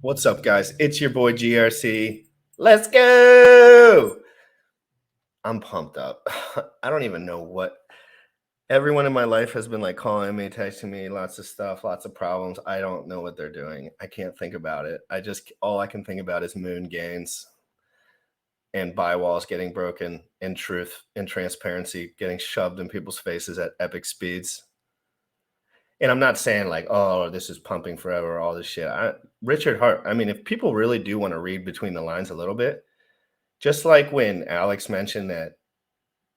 What's up, guys? It's your boy GRC. Let's go! I'm pumped up. I don't even know what. Everyone in my life has been like calling me, texting me, lots of stuff, lots of problems. I don't know what they're doing. I can't think about it. All I can think about is moon gains and buy walls getting broken and truth and transparency getting shoved in people's faces at epic speeds. And I'm not saying like, oh, this is pumping forever, all this shit. Richard Hart, I mean, if people really do want to read between the lines a little bit, just like when Alex mentioned that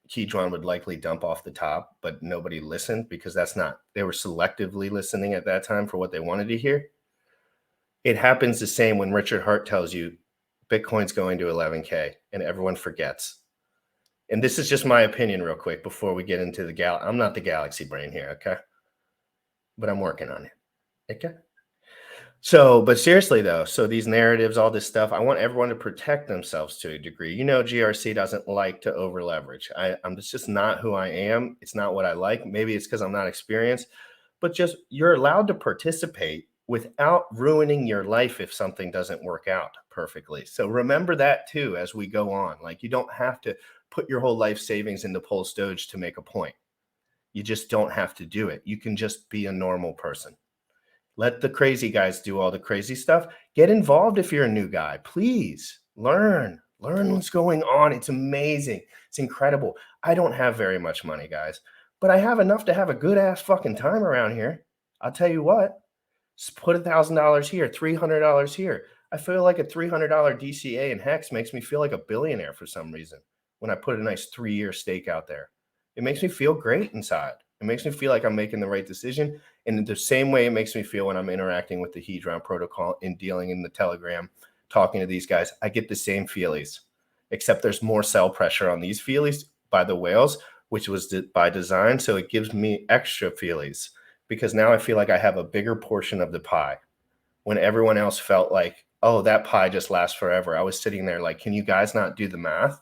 Keytron would likely dump off the top, but nobody listened because they were selectively listening at that time for what they wanted to hear. It happens the same when Richard Hart tells you Bitcoin's going to 11K and everyone forgets. And this is just my opinion real quick before we get into I'm not the galaxy brain here, okay? But I'm working on it. Okay. So, but seriously though, so these narratives, all this stuff, I want everyone to protect themselves to a degree. You know, GRC doesn't like to over leverage. It's just not who I am. It's not what I like. Maybe it's because I'm not experienced, but just you're allowed to participate without ruining your life if something doesn't work out perfectly. So remember that too as we go on. Like you don't have to put your whole life savings into Pulse Doge to make a point. You just don't have to do it. You can just be a normal person. Let the crazy guys do all the crazy stuff. Get involved if you're a new guy. Please learn what's going on. It's amazing. It's incredible. I don't have very much money, guys, but I have enough to have a good ass fucking time around here. I'll tell you what, just put $1,000 here, $300 here. I feel like a $300 DCA in Hex makes me feel like a billionaire for some reason when I put a nice 3-year stake out there. It makes me feel great inside. It makes me feel like I'm making the right decision. And in the same way it makes me feel when I'm interacting with the Hedron protocol and dealing in the Telegram, talking to these guys, I get the same feelies, except there's more sell pressure on these feelies by the whales, which was by design. So it gives me extra feelies because now I feel like I have a bigger portion of the pie when everyone else felt like, oh, that pie just lasts forever. I was sitting there like, can you guys not do the math?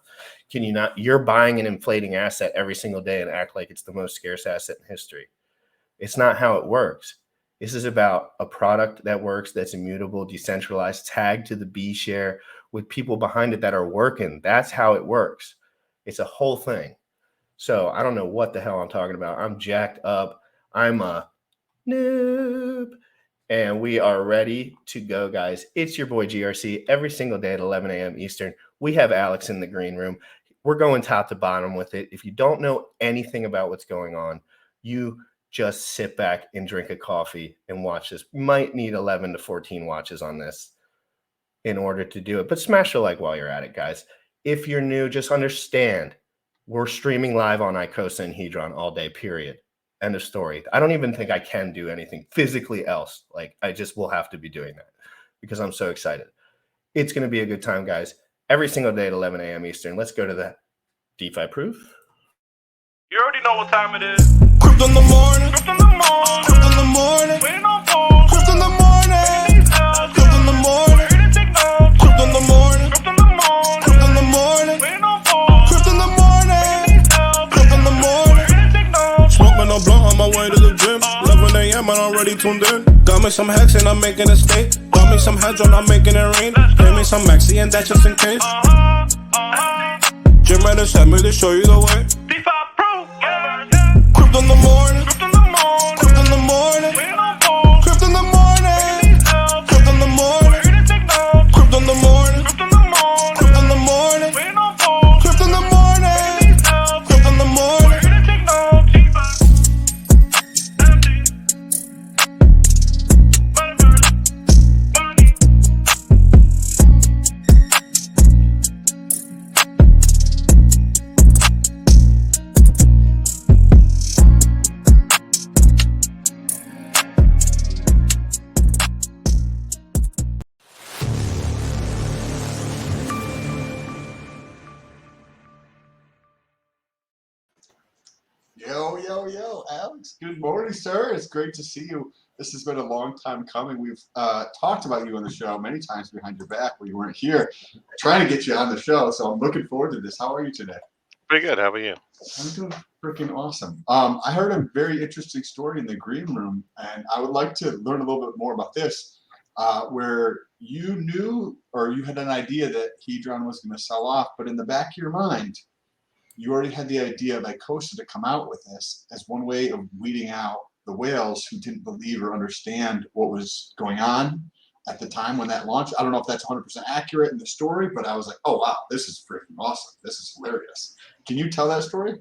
Can you not? You're buying an inflating asset every single day and act like it's the most scarce asset in history. It's not how it works. This is about a product that works, that's immutable, decentralized, tagged to the B share with people behind it that are working. That's how it works. It's a whole thing. So I don't know what the hell I'm talking about. I'm jacked up. I'm a noob. And we are ready to go, guys. It's your boy GRC every single day at 11 a.m. Eastern. We have Alex in the green room. We're going top to bottom with it. If you don't know anything about what's going on, you just sit back and drink a coffee and watch this. You might need 11 to 14 watches on this in order to do it. But smash a like while you're at it, guys. If you're new, just understand we're streaming live on Icosa and Hedron all day, period. End of story. I don't even think I can do anything physically else. Like I just will have to be doing that because I'm so excited. It's going to be a good time, guys. Every single day at 11 a.m. Eastern. Let's go to the DeFi proof. You already know what time it is. Crypto in the morning. Crypto in the morning. Crypto in the morning. Waiting on phone. Crypto in the morning. Crypto in the morning. Ready to take notes. Crypto in the morning. Crypto in the morning. Crypto in the morning. Waiting on phone. Crypto in the morning. Crypto in the morning. Ready to take notes. Smoking a blunt on my way to the gym. 11 a.m. and I'm already tuned in. Got me some Hex and I'm making a stake. Got me some Hedron, I'm making it rain. Pay me some Maxi and that's just in case. Jim ready sent me to show you the way. DeFi proof. Crypto in the morning. Crypto in the morning. Crypto in the morning. Waiting on phone. Crypto in the morning. Crypto in the morning. Ready to take notes. Crypto in the morning. Crypto in the morning. Crypto in the morning. Waiting on phone. Crypto in the morning. Crypto in the morning. Ready to take notes. Yo, Alex. Good morning, sir. It's great to see you. This has been a long time coming. We've talked about you on the show many times behind your back when you weren't here, trying to get you on the show. So I'm looking forward to this. How are you today? Pretty good. How about you? I'm doing freaking awesome. I heard a very interesting story in the green room, and I would like to learn a little bit more about this. where you knew or you had an idea that Hedron was going to sell off, but in the back of your mind, you already had the idea of Icosa to come out with this as one way of weeding out the whales who didn't believe or understand what was going on at the time when that launched. I don't know if that's 100% accurate in the story, but I was like, oh, wow, this is freaking awesome. This is hilarious. Can you tell that story?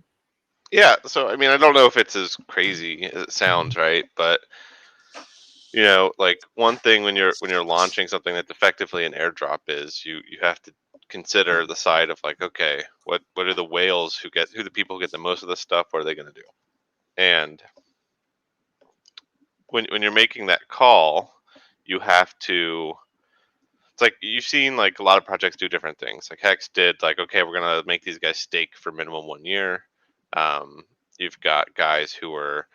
Yeah, so I mean, I don't know if it's as crazy as it sounds, right? But like one thing when you're launching something that's effectively an airdrop is you have to consider the side of like, okay, what are the whales who the people who get the most of this stuff? What are they going to do? And when you're making that call, you have to. It's like you've seen like a lot of projects do different things. Like Hex did, like, okay, we're gonna make these guys stake for minimum 1 year. You've got guys where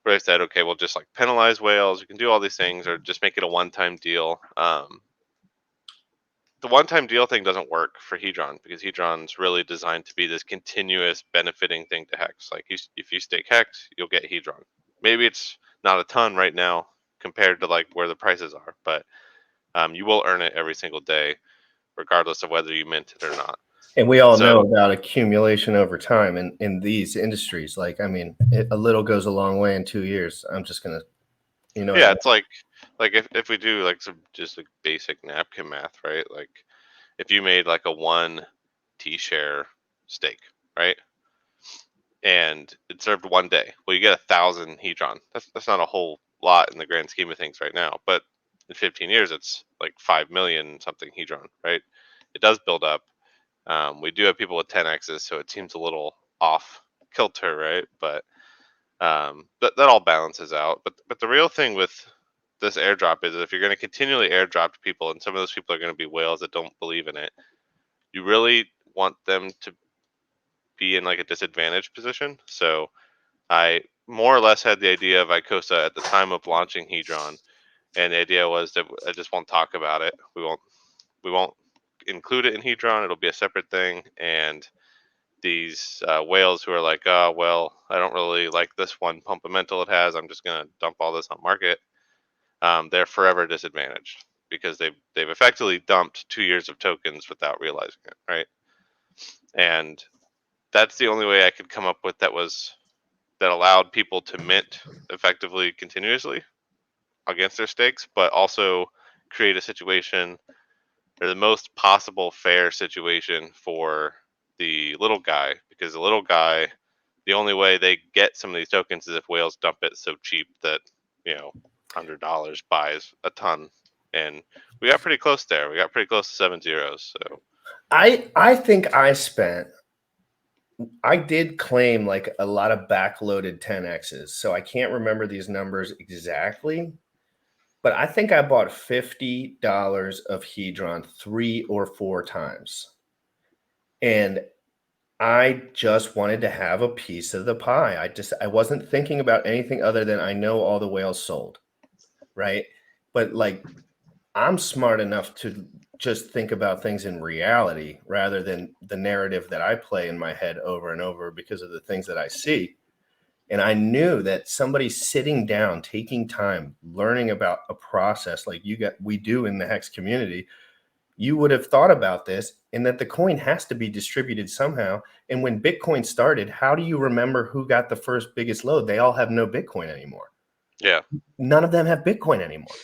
they said, okay, we'll just like penalize whales. You can do all these things, or just make it a one-time deal. The one-time deal thing doesn't work for Hedron because Hedron's really designed to be this continuous benefiting thing to Hex. Like if you stake Hex, you'll get Hedron. Maybe it's not a ton right now compared to like where the prices are, but you will earn it every single day, regardless of whether you mint it or not. And we all know about accumulation over time in these industries. Like, I mean, a little goes a long way in 2 years. I'm just going to, Yeah, it's like if we do like some just like basic napkin math, right? Like if you made like a 1 T-share stake, right? And it served 1 day. Well, you get 1,000 Hedron. That's not a whole lot in the grand scheme of things right now. But in 15 years, it's like 5 million something Hedron, right? It does build up. We do have people with 10x's, so it seems a little off kilter, right? But that all balances out. But the real thing with this airdrop is if you're going to continually airdrop to people, and some of those people are going to be whales that don't believe in it, you really want them to be in like a disadvantaged position. So I more or less had the idea of Icosa at the time of launching Hedron, and the idea was that I just won't talk about it. We won't include it in Hedron. It'll be a separate thing. And these whales who are like, oh, well, I don't really like this one pumpamental it has. I'm just gonna dump all this on market. They're forever disadvantaged because they've effectively dumped 2 years of tokens without realizing it, right? And that's the only way I could come up with that allowed people to mint effectively continuously against their stakes, but also create a situation or the most possible fair situation for the little guy, because the little guy, the only way they get some of these tokens is if whales dump it so cheap that $100 buys a ton, and we got pretty close there. We got pretty close to 7 zeros. So I think I did claim like a lot of backloaded 10x's, so I can't remember these numbers exactly, but I think I bought $50 of Hedron 3 or 4 times. And I just wanted to have a piece of the pie. I wasn't thinking about anything other than I know all the whales sold, right? But like, I'm smart enough to just think about things in reality rather than the narrative that I play in my head over and over because of the things that I see. And I knew that somebody sitting down, taking time, learning about a process like we do in the Hex community, you would have thought about this, and that the coin has to be distributed somehow. And when Bitcoin started, how do you remember who got the first biggest load? They all have no Bitcoin anymore. Yeah. None of them have Bitcoin anymore.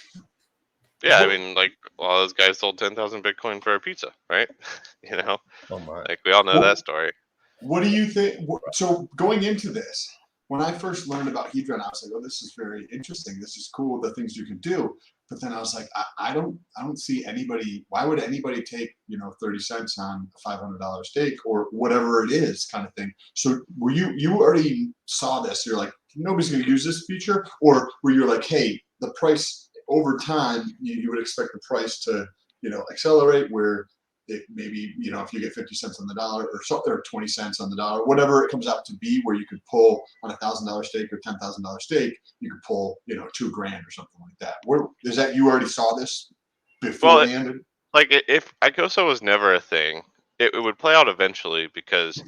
Yeah, I mean, like, all those guys sold 10,000 Bitcoin for a pizza, right? Oh my. Like we all know that story. What do you think? So going into this, when I first learned about Hedron, I was like, oh, this is very interesting. This is cool, the things you can do. But then I was like, I don't see anybody. Why would anybody take 30 cents on a $500 stake or whatever it is, kind of thing? So were you already saw this? You're like, nobody's going to use this feature, or were you like, hey, the price over time, you would expect the price to accelerate where it maybe if you get 50 cents on the dollar or something, or 20 cents on the dollar, whatever it comes out to be, where you could pull on $1,000 stake or $10,000 stake, you could pull $2,000 or something like that. Where is that? You already saw this beforehand? Like if Icosa was never a thing, it would play out eventually because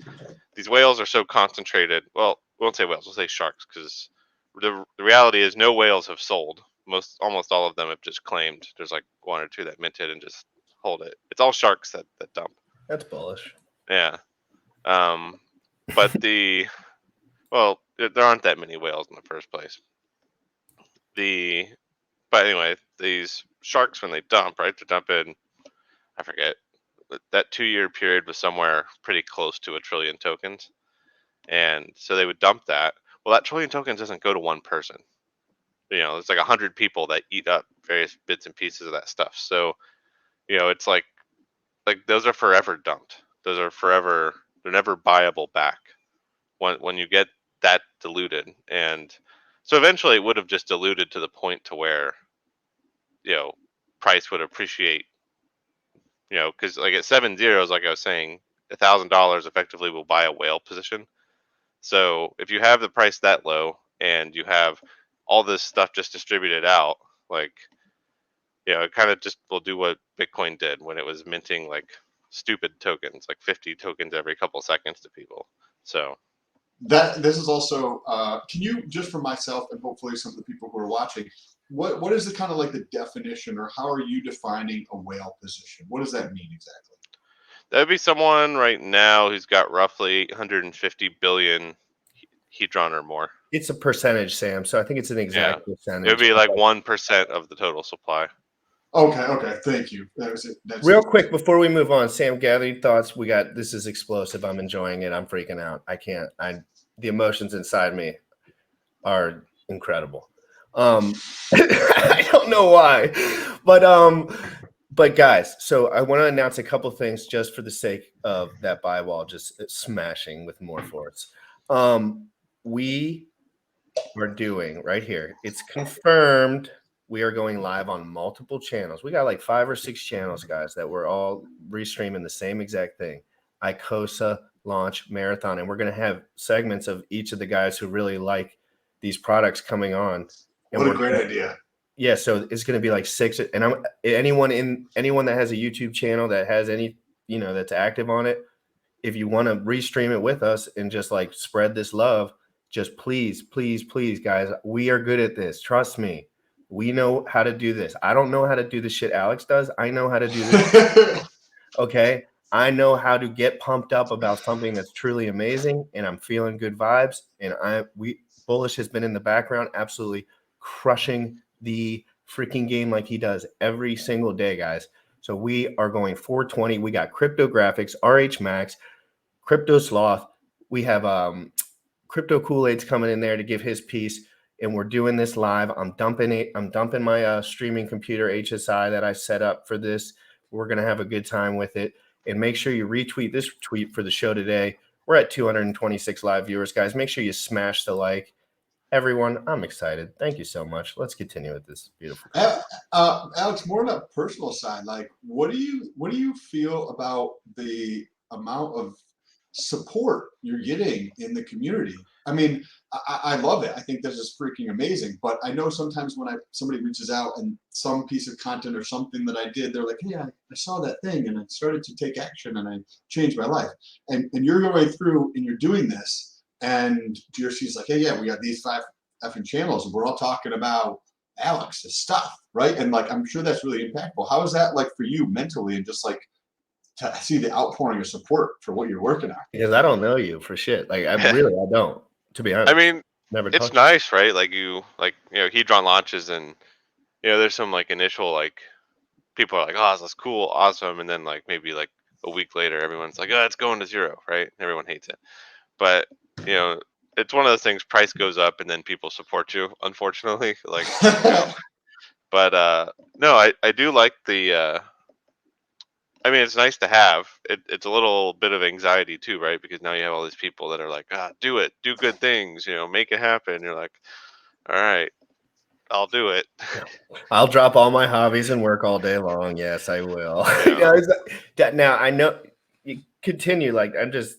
these whales are so concentrated. Well, we won't say whales, we'll say sharks, because the reality is no whales have sold almost all of them have just claimed. There's like one or two that minted and just hold it. It's all sharks that dump. That's bullish. Yeah. But there aren't that many whales in the first place. But anyway, these sharks, when they dump, right, they're dumping, I forget, that 2-year period was somewhere pretty close to 1 trillion tokens. And so they would dump that. Well, that 1 trillion tokens doesn't go to one person. It's like 100 people that eat up various bits and pieces of that stuff. So, it's like those are forever dumped. Those are forever, they're never buyable back when you get that diluted. And so eventually it would have just diluted to the point to where, price would appreciate, because like at 7 zeros, like I was saying, $1,000 effectively will buy a whale position. So if you have the price that low and you have all this stuff just distributed out, like, it kind of just will do what Bitcoin did when it was minting like stupid tokens, like 50 tokens every couple seconds to people. So this is also, can you, just for myself and hopefully some of the people who are watching, what is the kind of like the definition, or how are you defining a whale position? What does that mean exactly? That would be someone right now who's got roughly 150 billion Hedron or more. It's a percentage, Sam. So I think it's an exact percentage. It would be like 1% of the total supply. Okay. Thank you. That was it. Real quick before we move on, Sam, gather your thoughts. This is explosive. I'm enjoying it. I'm freaking out. The emotions inside me are incredible. I don't know why, but guys, so I want to announce a couple things just for the sake of that buy wall just smashing with more force. We are doing right here. It's confirmed. We are going live on multiple channels. We got like 5 or 6 channels, guys, that we're all restreaming the same exact thing. Icosa launch marathon, and we're going to have segments of each of the guys who really like these products coming on. And what a great idea. Yeah, so it's going to be like 6, and anyone that has a YouTube channel that has any, that's active on it, if you want to restream it with us and just like spread this love, just please, guys, we are good at this. Trust me. We know how to do this. I don't know how to do the shit Alex does. I know how to do this. Okay. I know how to get pumped up about something that's truly amazing, and I'm feeling good vibes. And Bullish has been in the background, absolutely crushing the freaking game like he does every single day, guys. So we are going 420. We got Cryptographics, RH Max, Crypto Sloth. We have Crypto Kool-Aid's coming in there to give his piece, and we're doing this live. I'm dumping my streaming computer HSI that I set up for this. We're gonna have a good time with it. And make sure you retweet this tweet for the show today. We're at 226 live viewers, guys. Make sure you smash the like. Everyone, I'm excited. Thank you so much. Let's continue with this beautiful. Alex, more on a personal side, like what do you feel about the amount of support you're getting in the community? I mean, I love it. I think this is freaking amazing. But I know sometimes when somebody reaches out and some piece of content or something that I did, they're like, hey, I saw that thing and I started to take action and I changed my life. And you're going through and you're doing this, and GRC's like, hey, yeah, we got these 5 effing channels and we're all talking about Alex's stuff, right? And like, I'm sure that's really impactful. How is that like for you mentally, and just like to see the outpouring of support for what you're working on? Because I don't know you for shit. Like I don't, to be honest. I mean, never. It's nice, right? Like Hedron launches, and there's some like initial like people are like, oh, that's cool, awesome, and then like maybe like a week later, everyone's like, oh, it's going to 0, right? Everyone hates it, but it's one of those things. Price goes up, and then people support you. Unfortunately, like, but no, I do like the. I mean, it's nice to have. It's a little bit of anxiety too, right? Because now you have all these people that are like, do it, do good things, make it happen. You're like, all right, I'll do it. I'll drop all my hobbies and work all day long. Yes, I will. Yeah. Now I know you continue. Like I'm just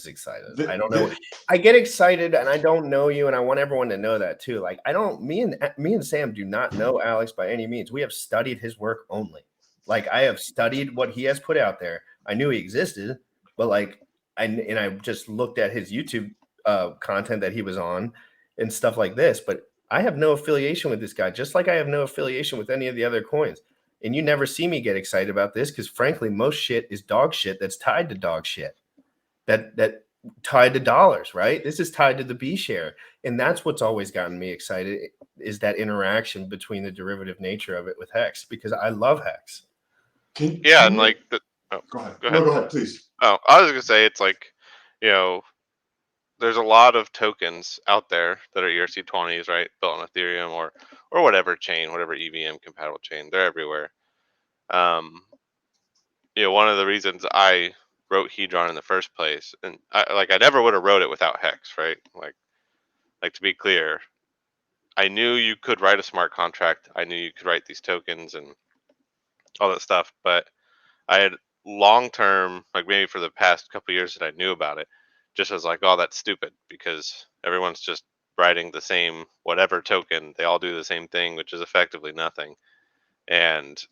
excited. I don't know. I get excited, and I don't know you, and I want everyone to know that too. Like me and Sam do not know Alex by any means. We have studied his work only. Like I have studied what he has put out there. I knew he existed, but like I just looked at his YouTube content that he was on and stuff like this. But I have no affiliation with this guy, just like I have no affiliation with any of the other coins. And you never see me get excited about this because, frankly, most shit is dog shit that's tied to dog shit, that tied to dollars, right? This is tied to the B share. And that's what's always gotten me excited, is that interaction between the derivative nature of it with Hex, because I love Hex. Yeah, and like go ahead. Go No, ahead. go ahead, please. Oh, I was gonna say it's like, you know, there's a lot of tokens out there that are ERC20s, right? Built on Ethereum or whatever chain, whatever EVM compatible chain. They're everywhere. One of the reasons I wrote Hedron in the first place, and I never would have wrote it without Hex, right? Like to be clear, I knew you could write a smart contract. I knew you could write these tokens and all that stuff, but I had long term, like maybe for the past couple years that I knew about it, just as like, oh, that's stupid because everyone's just writing the same whatever token. They all do the same thing, which is effectively nothing. And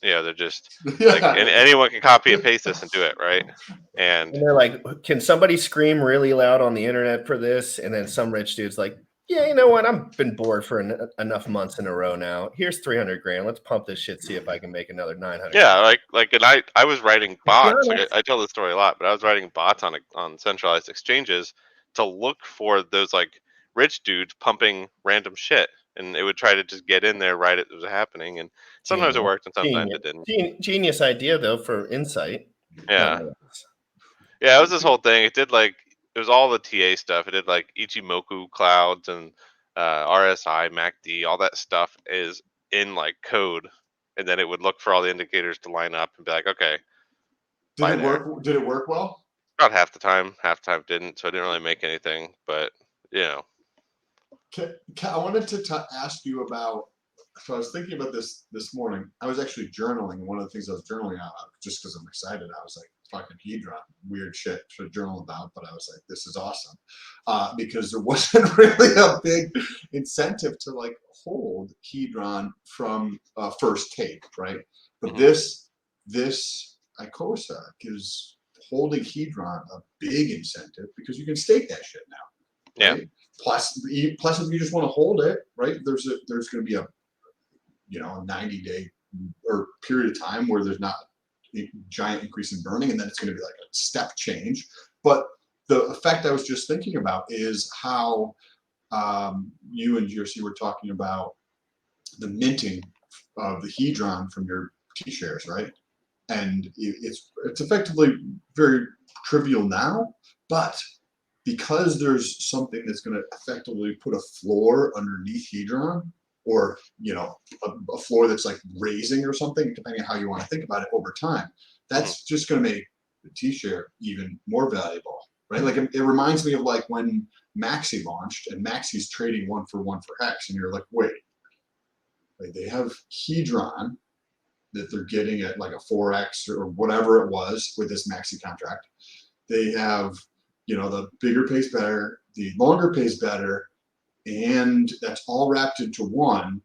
they're just like anyone can copy and paste this and do it, right? And they're like, can somebody scream really loud on the internet for this? And then some rich dude's like, yeah, you know what? I've been bored for enough months in a row now. Here's 300 grand. Let's pump this shit. See if I can make another 900. Yeah, and I was writing bots. Like I tell this story a lot, but I was writing bots on centralized exchanges to look for those like rich dudes pumping random shit, and it would try to just get in there right as it was happening. And sometimes it worked, and sometimes it didn't. Genius idea though for insight. Yeah, yeah. It was this whole thing. It was all the TA stuff. It did like Ichimoku clouds and RSI, MACD, all that stuff is in like code, and then it would look for all the indicators to line up and be like, okay. Did it work? Did it work well? About half the time didn't, so I didn't really make anything. But I wanted to ask you about. So I was thinking about this morning. I was actually journaling. One of the things I was journaling out just because I'm excited. I was like, fucking Hedron, weird shit to journal about, but I was like, this is awesome, because there wasn't really a big incentive to like hold Hedron from first take, right? But this ICOSA gives holding Hedron a big incentive because you can stake that shit now. Right? Yeah. Plus, if you just want to hold it, right? There's going to be a 90-day or period of time where there's not a giant increase in burning, and then it's going to be like a step change. But the effect I was just thinking about is how you and GRC were talking about the minting of the Hedron from your T-shares, right? And it's effectively very trivial now, but because there's something that's going to effectively put a floor underneath Hedron, or a floor that's like raising or something, depending on how you want to think about it over time, that's just going to make the T-share even more valuable, right? Like it reminds me of like when Maxi launched, and Maxi's trading 1 for 1 for Hex, and you're like, wait, like they have Hedron that they're getting at like a 4x or whatever it was with this Maxi contract. They have the bigger pays better, the longer pays better, and that's all wrapped into one,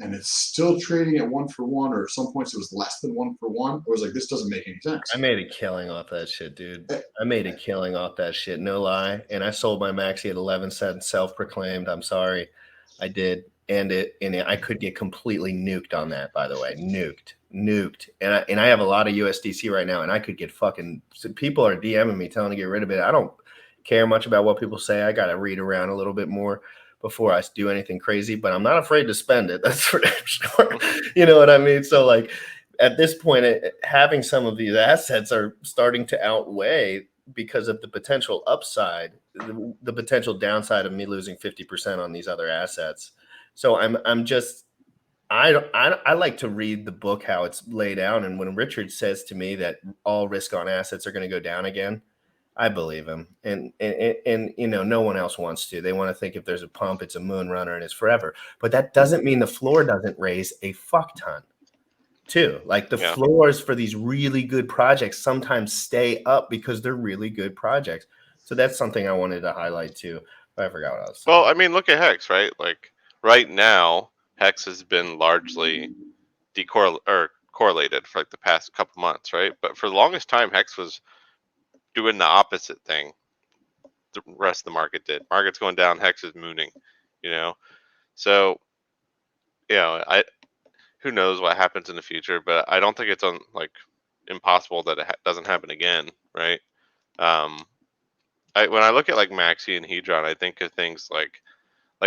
and it's still trading at 1 for 1, or at some points it was less than 1 for 1. I was like, this doesn't make any sense. I made a killing off that shit, dude. I made a killing off that shit, no lie. And I sold my Maxi at 11 cents, self-proclaimed. I'm sorry, I did. And I could get completely nuked on that, by the way, nuked. And I have a lot of USDC right now, and I could get fucking. So people are DMing me telling to get rid of it. I don't care much about what people say. I got to read around a little bit more before I do anything crazy, but I'm not afraid to spend it. That's for sure. You know what I mean? So like at this point, having some of these assets are starting to outweigh because of the potential upside, the potential downside of me losing 50% on these other assets. So I like to read the book, how it's laid out. And when Richard says to me that all risk on assets are going to go down again, I believe him. And no one else wants to. They want to think if there's a pump, it's a moon runner and it's forever. But that doesn't mean the floor doesn't raise a fuck ton too. Like the floors for these really good projects sometimes stay up because they're really good projects. So that's something I wanted to highlight too. I forgot what I was saying. Well, I mean, look at Hex, right? Like right now, Hex has been largely correlated for like the past couple months, right? But for the longest time, Hex was doing the opposite thing the rest of the market did. Market's going down, Hex is mooning, So, who knows what happens in the future, but I don't think it's impossible that it doesn't happen again, right? Um, when I look at like Maxi and Hedron, I think of things like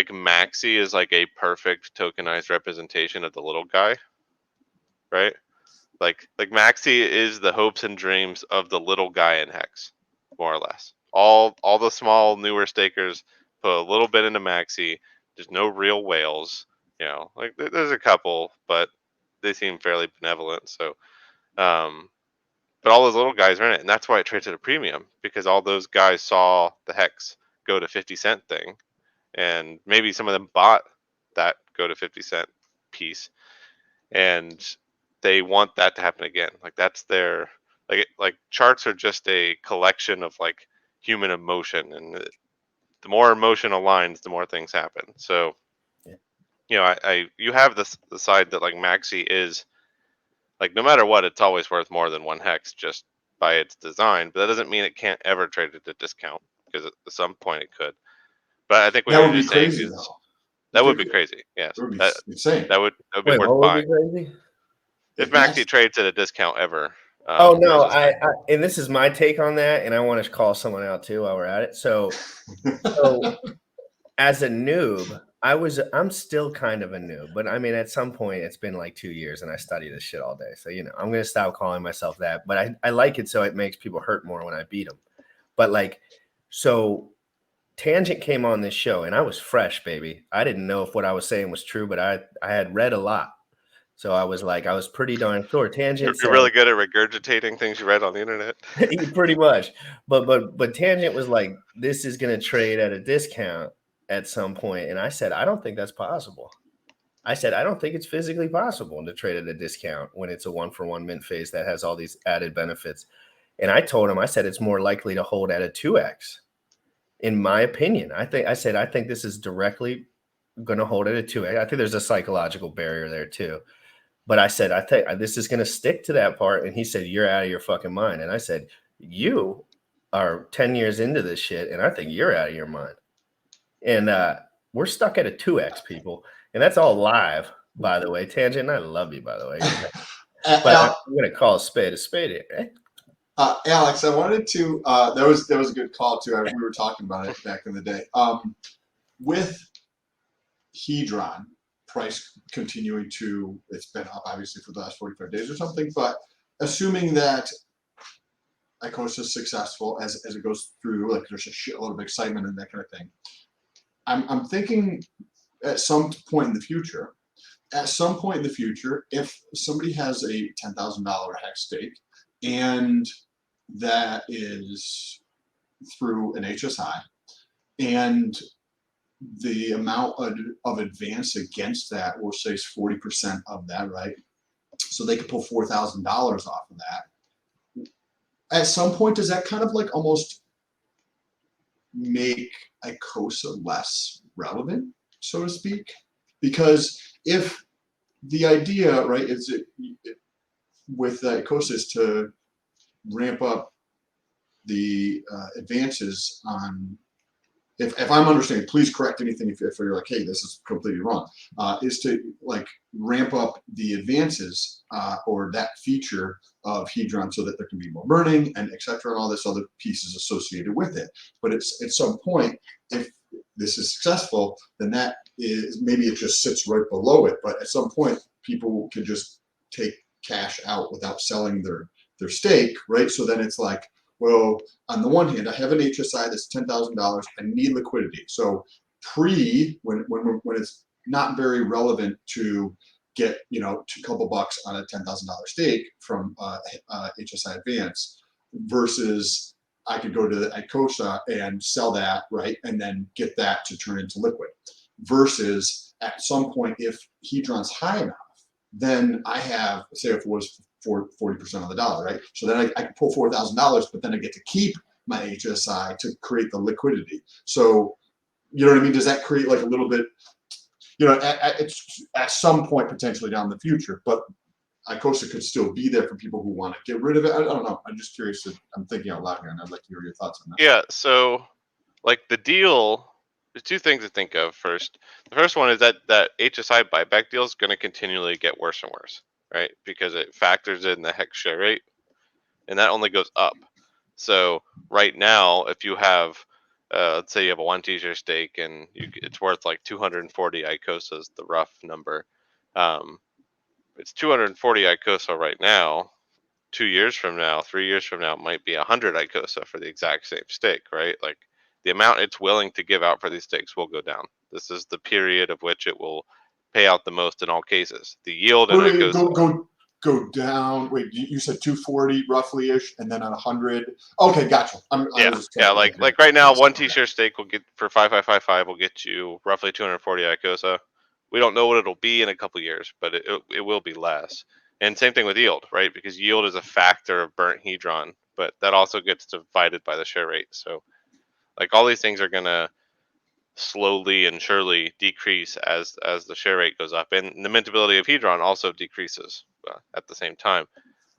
Maxi is like a perfect tokenized representation of the little guy, right? Like Maxi is the hopes and dreams of the little guy in Hex, more or less. All the small newer stakers put a little bit into Maxi. There's no real whales, like there's a couple, but they seem fairly benevolent. So, but all those little guys are in it, and that's why it trades at a premium, because all those guys saw the Hex go to 50 cent thing, and maybe some of them bought that go to 50 cent piece, and they want that to happen again. Like that's their like charts are just a collection of like human emotion, and the more emotion aligns, the more things happen. So, you have the side that like Maxi is like, no matter what, it's always worth more than one Hex just by its design, but that doesn't mean it can't ever trade at a discount, because at some point it could. But I think what That you're would be just saying crazy, is though. that would be crazy. Yes, It would be that insane. that would be Wait, worth what would buying be crazy? if Maxi trades at a discount ever. Oh no, versus I and this is my take on that, and I want to call someone out too while we're at it. So as a noob, I'm still kind of a noob, but I mean, at some point, it's been like 2 years, and I study this shit all day. So I'm gonna stop calling myself that. But I like it, so it makes people hurt more when I beat them. But like, so Tangent came on this show, and I was fresh, baby. I didn't know if what I was saying was true, but I had read a lot. So I was pretty darn sure. Tangent you're said, really good at regurgitating things you read on the internet. pretty much. But Tangent was like, this is gonna trade at a discount at some point. And I said, I don't think that's possible. I said, I don't think it's physically possible to trade at a discount when it's a 1-for-1 mint phase that has all these added benefits. And I told him, I said, it's more likely to hold at a 2x. In my opinion, I think this is directly going to hold at a 2x. I think there's a psychological barrier there too. But I said, I think this is going to stick to that part. And he said, you're out of your fucking mind. And I said, you are 10 years into this shit, and I think you're out of your mind. And we're stuck at a 2x, people. And that's all live, by the way. Tangent, I love you, by the way. But I'm going to call a spade here. Eh? Alex, I wanted to. That was a good call too. We were talking about it back in the day. With Hedron price continuing to, it's been up obviously for the last 45 days or something. But assuming that Icosa is successful as it goes through, like there's a shitload of excitement and that kind of thing. I'm thinking at some point in the future, if somebody has a $10,000 Hex stake and that is through an HSI, and the amount of advance against that, we'll say, is 40% of that, right? So they could pull $4,000 off of that. At some point, does that kind of like almost make Icosa less relevant, so to speak? Because if the idea, right, is with Icosa is to ramp up the advances on, if I'm understanding, please correct anything if you're like, hey, this is completely wrong, is to like ramp up the advances or that feature of Hedron so that there can be more burning and et cetera, and all this other pieces associated with it. But it's at some point, if this is successful, then that is, maybe it just sits right below it, but at some point people can just take cash out without selling their stake, right? So then it's like, well, on the one hand, I have an HSI that's $10,000. I need liquidity. So when it's not very relevant to get a couple bucks on a $10,000 stake from HSI advance, versus I could go to the Icosa and sell that, right, and then get that to turn into liquid. Versus at some point, if Hedron's high enough, then I have, say, if it was for 40% of the dollar, right? So then I can pull $4,000, but then I get to keep my HSI to create the liquidity. So, you know what I mean? Does that create like a little bit, it's at some point potentially down the future, but Icosa could still be there for people who want to get rid of it. I don't know. I'm just curious. I'm thinking out loud here, and I'd like to hear your thoughts on that. Yeah. So, like the deal two things to think of first. The first one is that HSI buyback deal is going to continually get worse and worse, right? Because it factors in the hex share rate, and that only goes up. So right now, if you have, let's say you have a 1 t-share stake and it's worth like 240 ICOSAs, the rough number. It's 240 ICOSA right now. 2 years from now, 3 years from now, it might be 100 ICOSA for the exact same stake, right? Like the amount it's willing to give out for these stakes will go down. This is the period of which it will pay out the most in all cases. The yield in ICOSA. Go down. Wait, you said 240 roughly ish, and then on 100. Okay, gotcha. Like right now, 1 t-share stake will get for 5555 will get you roughly 240 ICOSA. We don't know what it'll be in a couple years, but it will be less. And same thing with yield, right? Because yield is a factor of burnt hedron, but that also gets divided by the share rate. So like all these things are gonna slowly and surely decrease as the share rate goes up, and the mintability of hedron also decreases at the same time.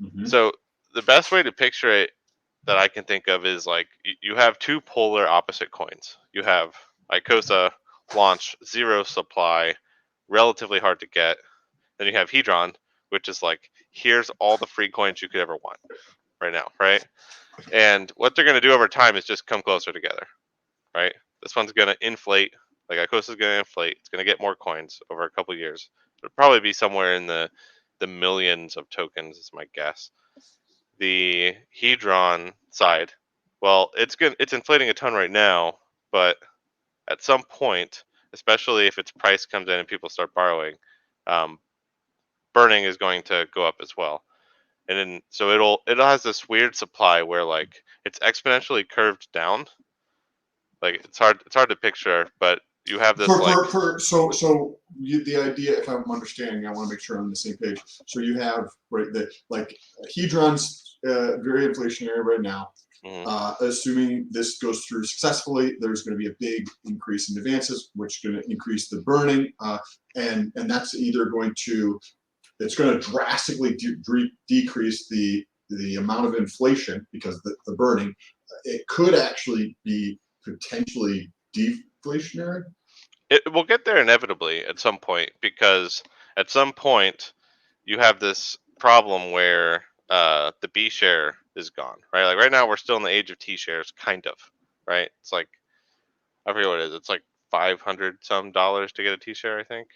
Mm-hmm. So the best way to picture it that I can think of is like you have two polar opposite coins. You have ICOSA launch, zero supply, relatively hard to get. Then you have hedron, which is like, here's all the free coins you could ever want right now, right? And what they're going to do over time is just come closer together, right? This one's going to inflate, like ICOSA is going to inflate. It's going to get more coins over a couple years. It'll probably be somewhere in the millions of tokens is my guess. The hedron side, well, it's inflating a ton right now, but at some point, especially if its price comes in and people start borrowing, burning is going to go up as well. And then so it has this weird supply where like it's exponentially curved down. Like it's hard to picture, but you have this the idea, if I'm understanding, I want to make sure I'm on the same page. So you have hedron's very inflationary right now. Mm-hmm. Assuming this goes through successfully, there's going to be a big increase in advances, which is going to increase the burning, and that's either going to drastically decrease the amount of inflation because the burning. It could actually be potentially deflationary. It will get there inevitably at some point, because at some point you have this problem where the B share is gone, right? Like right now we're still in the age of T shares, kind of, right? It's like, I forget what it is. It's like $500 some to get a T share, I think.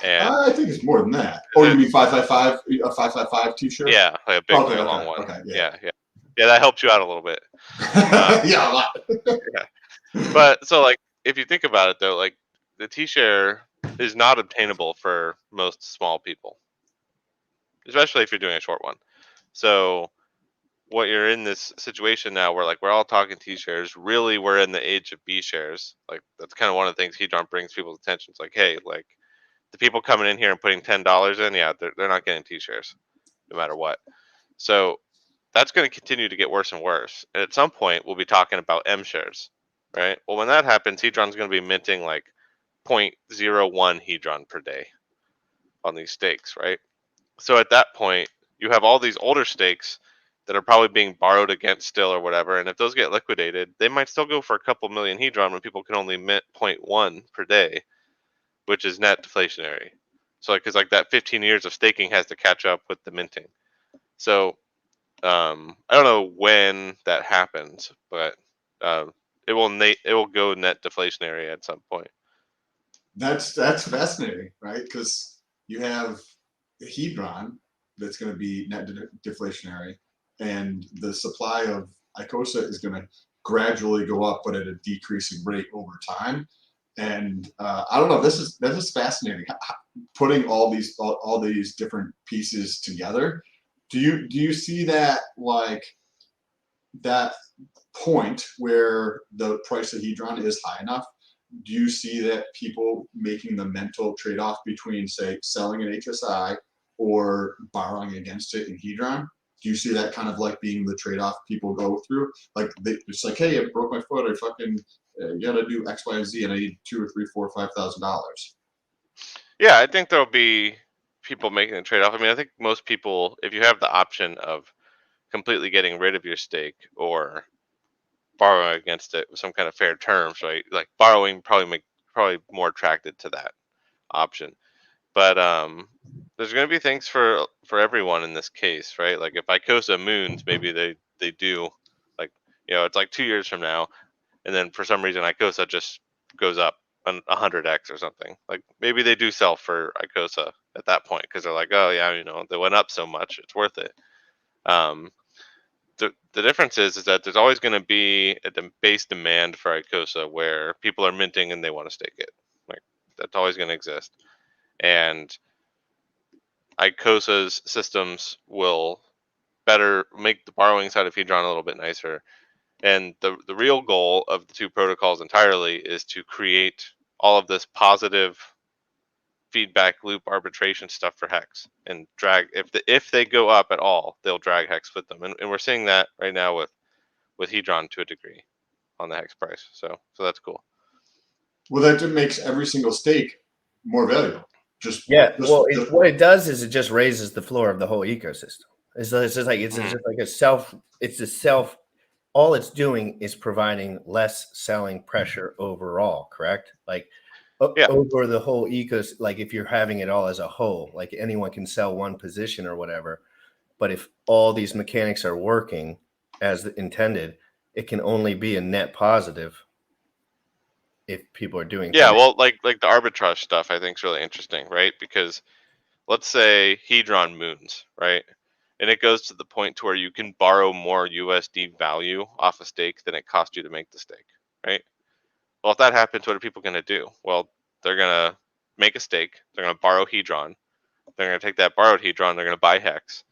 And I think it's more than that. Oh, you mean 555, a 555 T-shirt? Yeah, like a big, long one. Okay, yeah, that helps you out a little bit. Yeah, a lot. Yeah. But so like, if you think about it though, like the T-share is not obtainable for most small people, especially if you're doing a short one. So what you're in this situation now where like we're all talking T-shares, really we're in the age of B shares. Like that's kind of one of the things Hedron brings people's attention. It's like, hey, like the people coming in here and putting $10 in, yeah, they're not getting T-shares no matter what. So that's going to continue to get worse and worse. And at some point, we'll be talking about M shares, right? Well, when that happens, Hedron's going to be minting like 0.01 Hedron per day on these stakes, right? So at that point, you have all these older stakes that are probably being borrowed against still or whatever. And if those get liquidated, they might still go for a couple million Hedron when people can only mint 0.1 per day, which is net deflationary. So like, because like that 15 years of staking has to catch up with the minting. So I don't know when that happens, but it will go net deflationary at some point. That's fascinating, right? Because you have the Hedron that's going to be net deflationary, and the supply of ICOSA is going to gradually go up, but at a decreasing rate over time. And I don't know. This is fascinating. Putting all these different pieces together. Do you see that, like that point where the price of Hedron is high enough? Do you see that people making the mental trade-off between, say, selling an HSI or borrowing against it in Hedron? Do you see that kind of like being the trade-off people go through? Like it's like, hey, I broke my foot. I fucking you gotta do X, Y, and Z, and I need $2,000 or $3,000, $4,000, $5,000. Yeah, I think there'll be people making the trade-off. I mean, I think most people, if you have the option of completely getting rid of your stake or borrowing against it with some kind of fair terms, right? Like borrowing probably more attracted to that option. But there's going to be things for everyone in this case, right? Like if Icosa moons, maybe they do, like, it's like 2 years from now, and then for some reason Icosa just goes up 100x or something. Like maybe they do sell for Icosa at that point because they're like, oh yeah, they went up so much, it's worth it. The difference is that there's always going to be a base demand for Icosa where people are minting and they want to stake it. Like that's always going to exist, and Icosa's systems will better make the borrowing side of Hedron a little bit nicer. And the real goal of the two protocols entirely is to create all of this positive feedback loop arbitration stuff for Hex and drag, if they go up at all, they'll drag Hex with them. And we're seeing that right now with Hedron to a degree on the Hex price. So that's cool. Well, that just makes every single stake more valuable. What it does is it just raises the floor of the whole ecosystem. It's just like a self. All it's doing is providing less selling pressure overall. Correct? Like over the whole ecosystem. Like if you're having it all as a whole, like anyone can sell one position or whatever. But if all these mechanics are working as intended, it can only be a net positive. If people are doing well, like the arbitrage stuff I think is really interesting, right? Because let's say Hedron moons, right? And it goes to the point to where you can borrow more USD value off a stake than it cost you to make the stake, right? Well, if that happens, what are people going to do? Well, they're going to make a stake. They're going to borrow Hedron. They're going to take that borrowed Hedron. They're going to buy Hex.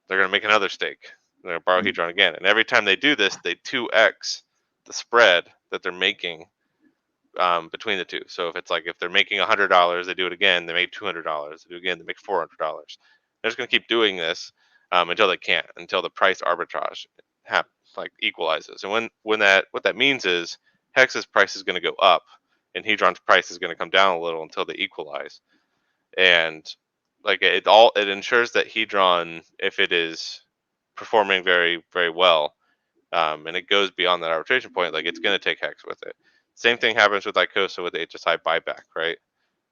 They're going to make another stake. They're going to borrow Hedron again. And every time they do this, they 2x the spread that they're making between the two. So if they're making $100, they do it again, they make $200. They do it again, they make $400. They're just going to keep doing this until they can't, until the price arbitrage equalizes. And what that means is Hex's price is going to go up, and Hedron's price is going to come down a little until they equalize. And it ensures that Hedron, if it is performing very, very well, and it goes beyond that arbitration point, like it's going to take Hex with it. Same thing happens with Icosa with the HSI buyback, right?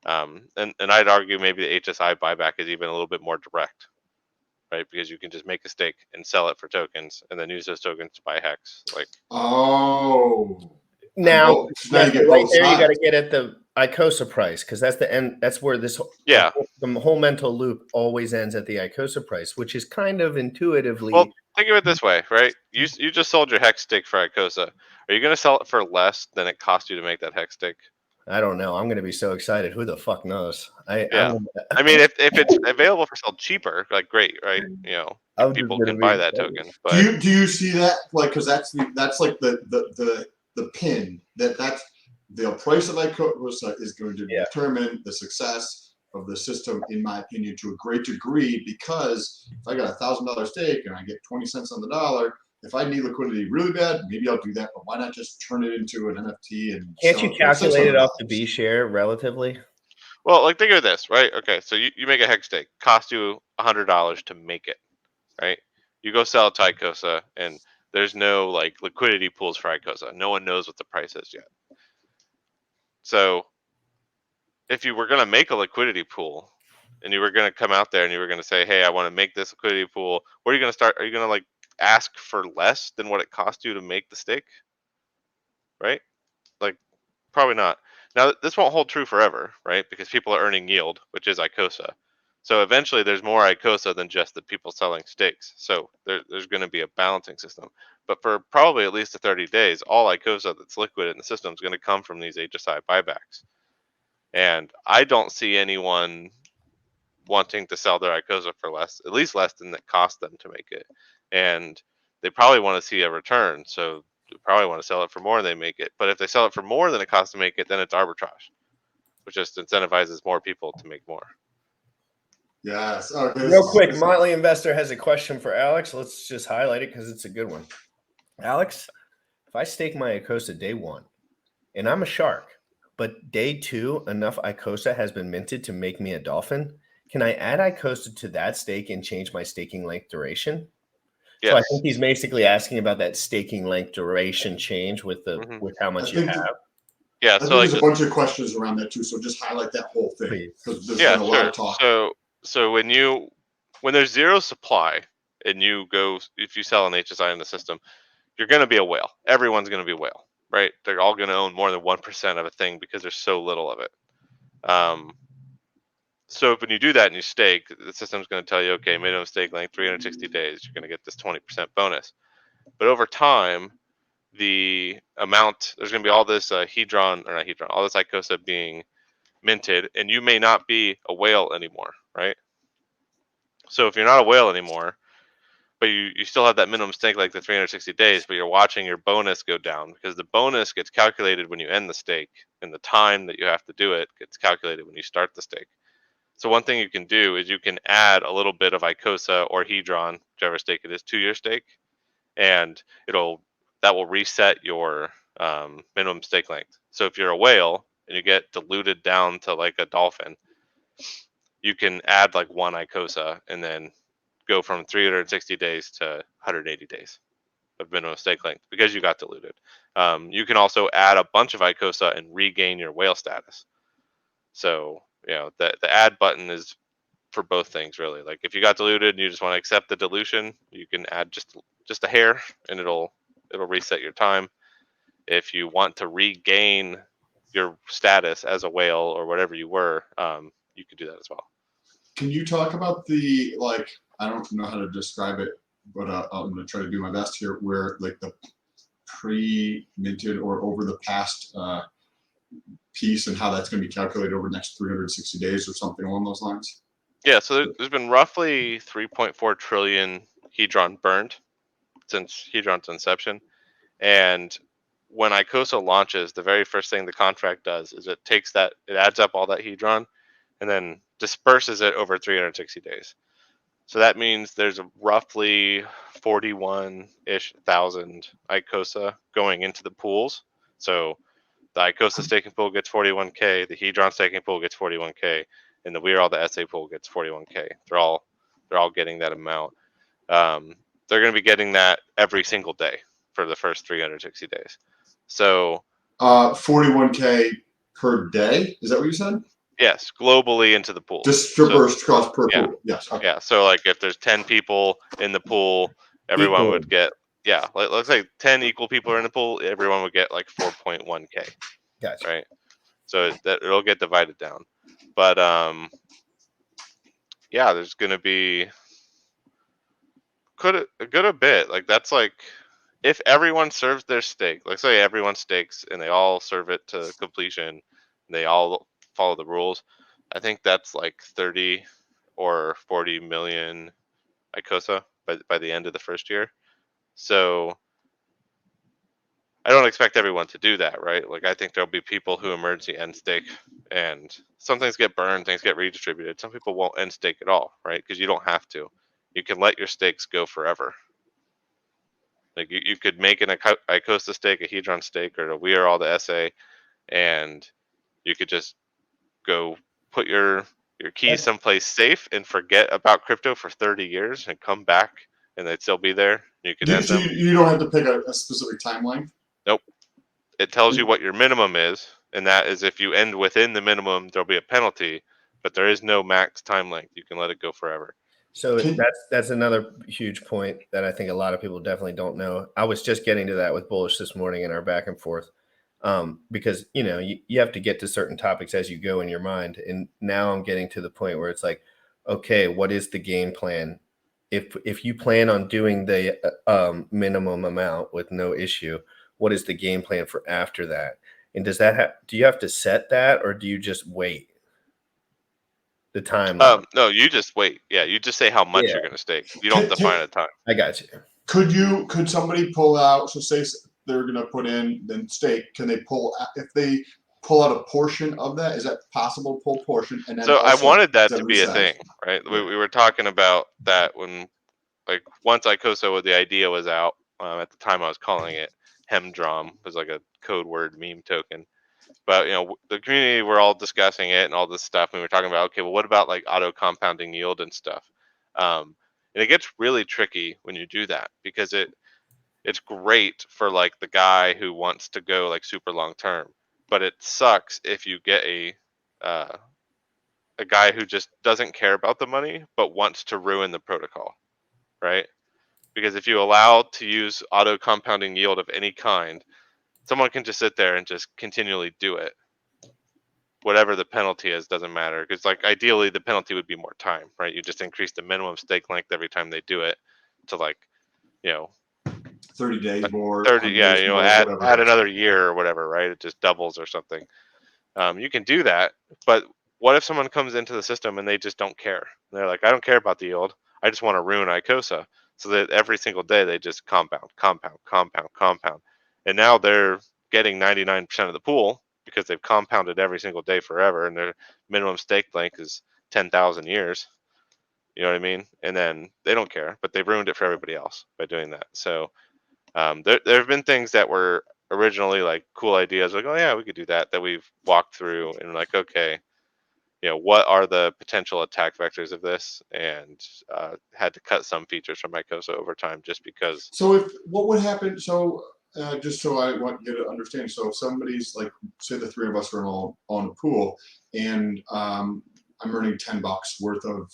And I'd argue maybe the HSI buyback is even a little bit more direct, right? Because you can just make a stake and sell it for tokens, and then use those tokens to buy Hex. Now you get right both there, you sides. got to get at the Icosa price because that's the end. That's where the whole mental loop always ends at the Icosa price, which is kind of intuitively. Well, think of it this way, right? You just sold your Hex stake for Icosa. Are you going to sell it for less than it cost you to make that Hex stake? I don't know. I'm going to be so excited. Who the fuck knows? I mean, if it's available for sale cheaper, like great, right? People can buy that token. But do you see that? Like, because that's like the pin that's the price of Icosa is going to determine the success of the system, in my opinion, to a great degree. Because if I got $1,000 stake and I get 20 cents on the dollar, if I need liquidity really bad, maybe I'll do that. But why not just turn it into an NFT and can't you calculate it off the B share relatively? Well, like think of this, right? Okay, so you make a Hex stake, cost you $100 to make it, right? You go sell it to Icosa, and there's no liquidity pools for Icosa. No one knows what the price is yet. So if you were going to make a liquidity pool and you were going to come out there and you were going to say, hey, I want to make this liquidity pool, where are you going to start? Are you going to ask for less than what it cost you to make the stake? Right? Probably not. Now, this won't hold true forever, right? Because people are earning yield, which is Icosa. So eventually there's more Icosa than just the people selling stakes. So there's going to be a balancing system. But for probably at least 30 days, all Icosa that's liquid in the system is going to come from these HSI buybacks. And I don't see anyone wanting to sell their Icosa for less, at least less than it cost them to make it. And they probably want to see a return. So they probably want to sell it for more than they make it. But if they sell it for more than it costs to make it, then it's arbitrage, which just incentivizes more people to make more. Yes. Okay. Real quick, Motley Investor has a question for Alex. Let's just highlight it because it's a good one. Alex, if I stake my Icosa day one and I'm a shark, but day two, enough Icosa has been minted to make me a dolphin, can I add Icosa to that stake and change my staking length duration? So I Yes. think he's basically asking about that staking length duration change with Mhm. with how much I you think- have. Yeah. I So think like there's a bunch of questions around that too. So just highlight that whole thing Please. because there's yeah, been a lot sure. of talk. So when there's zero supply and you go, if you sell an HSI in the system, you're going to be a whale. Everyone's going to be a whale, right? They're all going to own more than 1% of a thing because there's so little of it. So when you do that and you stake, the system's going to tell you, okay, minimum stake length 360 days. You're going to get this 20% bonus. But over time, the amount there's going to be all this Hedron or not Hedron, all this Icosa being minted, and you may not be a whale anymore, right? So if you're not a whale anymore, but you still have that minimum stake like the 360 days, but you're watching your bonus go down because the bonus gets calculated when you end the stake, and the time that you have to do it gets calculated when you start the stake. So one thing you can do is you can add a little bit of Icosa or Hedron, whichever stake it is, to your stake, and that will reset your minimum stake length. So if you're a whale and you get diluted down to like a dolphin, you can add like one Icosa and then go from 360 days to 180 days of minimum stake length because you got diluted. You can also add a bunch of Icosa and regain your whale status. So the add button is for both things really. Like if you got diluted and you just want to accept the dilution, you can add just a hair and it'll reset your time. If you want to regain your status as a whale or whatever you were, you could do that as well. Can you talk about the I don't know how to describe it, but I'm going to try to do my best here. Where like the pre-minted or over the past piece and how that's going to be calculated over the next 360 days or something along those lines. Yeah, so there's been roughly 3.4 trillion Hedron burned since Hedron's inception, and when Icosa launches, the very first thing the contract does is it adds up all that Hedron, and then disperses it over 360 days. So that means there's roughly 41-ish thousand Icosa going into the pools. So the Icosa staking pool gets 41K, the Hedron staking pool gets 41K, and the We're All the SA pool gets 41K. They're all getting that amount. They're going to be getting that every single day for the first 360 days. So 41K per day. Is that what you said? yes, globally into the pool. Dispersed across per yeah. pool. Yes. Okay. Yeah. So like if there's 10 people in the pool, everyone Equal. would get let's say 10 equal people are in the pool, everyone would get like 4.1K. Gotcha. Right. So that it'll get divided down. But there's gonna be a good bit. Like that's like if everyone serves their stake, let's say everyone stakes and they all serve it to completion, and they all follow the rules, I think that's like 30 or 40 million Icosa by the end of the first year. So I don't expect everyone to do that, right? Like I think there'll be people who emerge the end stake, and some things get burned, things get redistributed. Some people won't end stake at all, right? Because you don't have to. You can let your stakes go forever. Like you could make an Icosa stake, a Hedron stake, or a We Are All the SA, and you could just go put your keys someplace safe and forget about crypto for 30 years and come back and they'd still be there. You could end them. You don't have to pick a specific time length. Nope. It tells you what your minimum is, and that is if you end within the minimum, there'll be a penalty, but there is no max time length. You can let it go forever. So that's another huge point that I think a lot of people definitely don't know. I was just getting to that with Bullish this morning in our back and forth, because you have to get to certain topics as you go in your mind, and now I'm getting to the point where it's like, okay, what is the game plan? If you plan on doing the minimum amount with no issue, what is the game plan for after that? And do you have to set that, or do you just wait? The time. No, you just wait. Yeah, you just say how much you're going to stake. You don't define a time. I got you. Could somebody pull out? So say they're going to put in then stake. Can they pull if they pull out a portion of that? Is that possible to pull portion? And then so I wanted that to be reset? a thing, right? We were talking about that when, like, once Icosa, the idea was out. At the time, I was calling it Hemdrom. It was like a code word meme token. But the community, we're all discussing it and all this stuff, and we were talking about, okay, well, what about like auto compounding yield and stuff? And it gets really tricky when you do that, because it's great for like the guy who wants to go like super long term, but it sucks if you get a guy who just doesn't care about the money but wants to ruin the protocol, right? Because if you allow to use auto compounding yield of any kind, someone can just sit there and just continually do it. Whatever the penalty is doesn't matter, because like ideally the penalty would be more time, right? You just increase the minimum stake length every time they do it to like, you know, 30 days more, 30, 100 yeah, days you know, more, add whatever. another year or whatever, right? It just doubles or something. You can do that, but what if someone comes into the system and they just don't care? They're like, I don't care about the yield. I just want to ruin ICOSA, so that every single day they just compound, compound, compound, compound, and now they're getting 99% of the pool because they've compounded every single day forever, and their minimum stake length is 10,000 years. You know what I mean? And then they don't care, but they've ruined it for everybody else by doing that. So there have been things that were originally like cool ideas, like, oh yeah, we could do that, that we've walked through and like, okay, you know, what are the potential attack vectors of this, and had to cut some features from Mycosa over time just because. So if what would happen? So just so I want you to understand. So if somebody's like, say the three of us are all on a pool, and I'm earning $10 worth of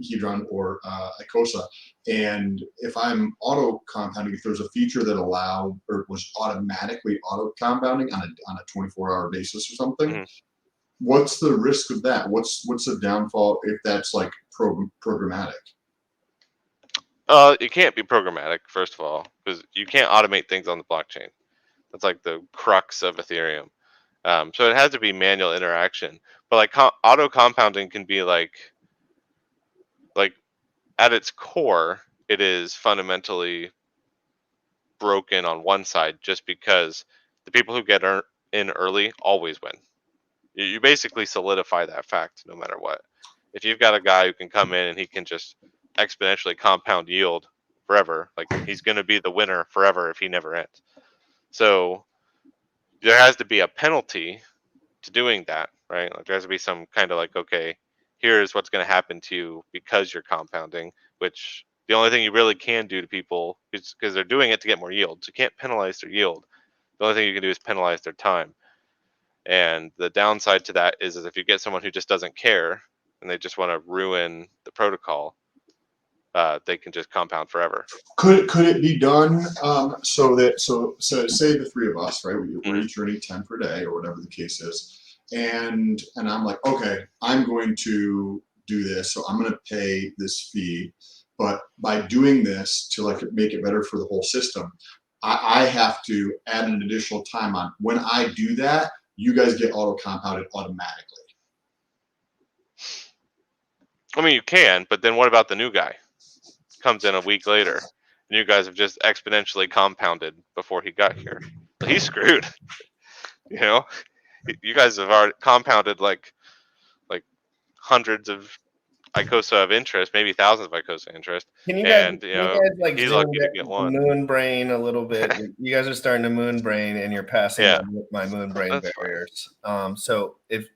Hedron or Icosa, and if I'm auto compounding, if there's a feature that allowed or was automatically auto compounding on a 24-hour basis or something, Mhm. what's the risk of that? What's the downfall if that's like programmatic? It can't be programmatic, first of all, because you can't automate things on the blockchain. That's like the crux of Ethereum. So it has to be manual interaction. But like auto compounding can be like at its core, it is fundamentally broken on one side, just because the people who get in early always win. You basically solidify that fact no matter what. If you've got a guy who can come in and he can just exponentially compound yield forever, like he's going to be the winner forever if he never ends. So there has to be a penalty to doing that, right? Like there has to be some kind of like, okay, here's what's going to happen to you because you're compounding, which the only thing you really can do to people is because they're doing it to get more yield. So you can't penalize their yield. The only thing you can do is penalize their time. And the downside to that is if you get someone who just doesn't care and they just want to ruin the protocol, they can just compound forever. Could it be done so say the three of us, right? We're Mhm. each earning 10 per day or whatever the case is, and I'm like, okay, I'm going to do this, so I'm going to pay this fee, but by doing this to like make it better for the whole system, I have to add an additional time on. When I do that, you guys get auto compounded automatically. I mean, you can, but then what about the new guy? Comes in a week later, and you guys have just exponentially compounded before he got here. Well, he's screwed. You know, you guys have already compounded like hundreds of ICOSA of interest, maybe thousands of ICOSA interest, Can and you guys like he's zoom lucky to get one. moon brain a little bit? You guys are starting to moon brain, and you're passing Yeah, my moon brain that's fine. barriers. So if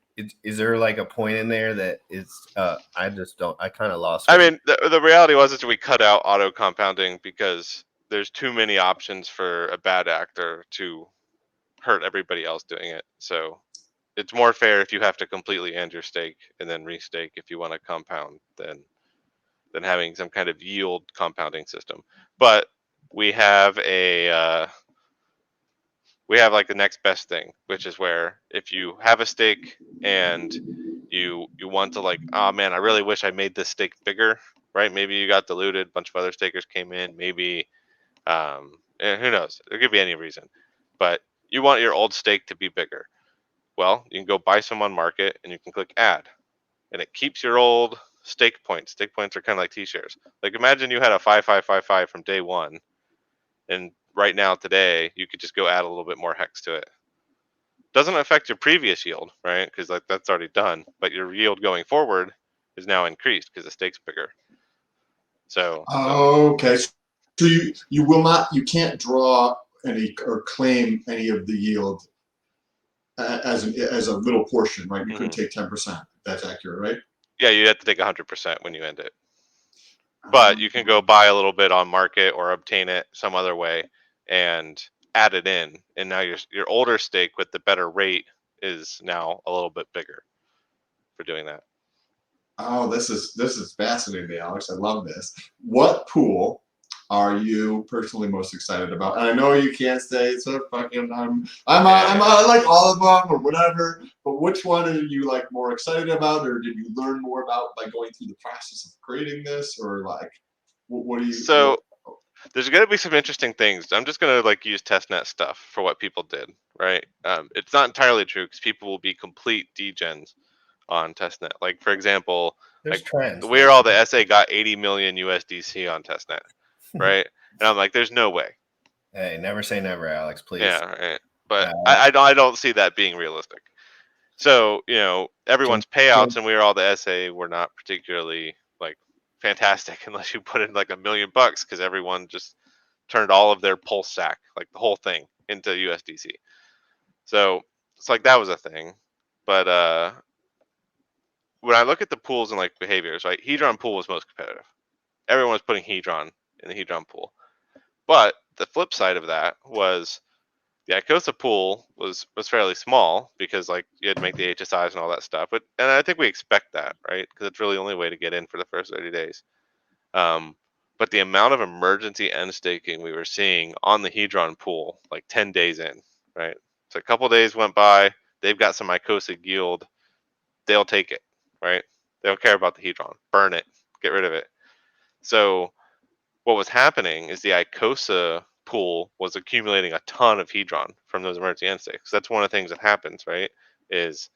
is there like a point in there that is I just don't, I kind of lost. I mean, the reality was is we cut out auto compounding because there's too many options for a bad actor to hurt everybody else doing it. So it's more fair if you have to completely end your stake and then restake if you want to compound than having some kind of yield compounding system. But we have we have like the next best thing, which is where if you have a stake and you want to like, oh man, I really wish I made this stake bigger, right? Maybe you got diluted, a bunch of other stakers came in, maybe who knows? It could be any reason. But you want your old stake to be bigger. Well, you can go buy some on market and you can click add. And it keeps your old stake points. Stake points are kind of like T-shares. Like imagine you had a 5555 from day one, and right now today you could just go add a little bit more hex to it. Doesn't affect your previous yield, right? Because like that's already done. But your yield going forward is now increased because the stake's bigger. So Okay, so you will not, you can't draw any or claim any of the yield as a little portion, right? You couldn't take 10%. That's accurate, right? yeah, you have to take 100% when you end it. but you can go buy a little bit on market or obtain it some other way and add it in, and now your older stake with the better rate is now a little bit bigger for doing that. Oh, this is fascinating, Alex. I love this. What pool are you personally most excited about? And I know you can't say it's a fucking I like all of them or whatever, but which one are you like more excited about, or did you learn more about by going through the process of creating this, or like what do you? So there's going to be some interesting things. I'm just going to like use testnet stuff for what people did, right? It's not entirely true because people will be complete degens on testnet. Like for example, There's like trends. We're All the SA got 80 million USDC on testnet, right? And I'm like, there's no way. Hey, never say never, Alex, please. Yeah, right. But I don't see that being realistic. So everyone's payouts and We're All the SA were not particularly like fantastic unless you put in like $1 million because everyone just turned all of their pulse sack, like the whole thing, into USDC. So it's like that was a thing. But when I look at the pools and like behaviors, right? Hedron pool was most competitive. Everyone was putting Hedron in the Hedron pool. But the flip side of that was the Icosa pool was fairly small because like you had to make the HSIs and all that stuff. And I think we expect that, right? Because it's really the only way to get in for the first 30 days. But the amount of emergency end staking we were seeing on the Hedron pool, like 10 days in, right? So a couple days went by, they've got some Icosa yield, they'll take it, right? They don't care about the Hedron. Burn it, get rid of it. So what was happening is the Icosa pool was accumulating a ton of Hedron from those emergency end stakes. That's one of the things that happens, right? Is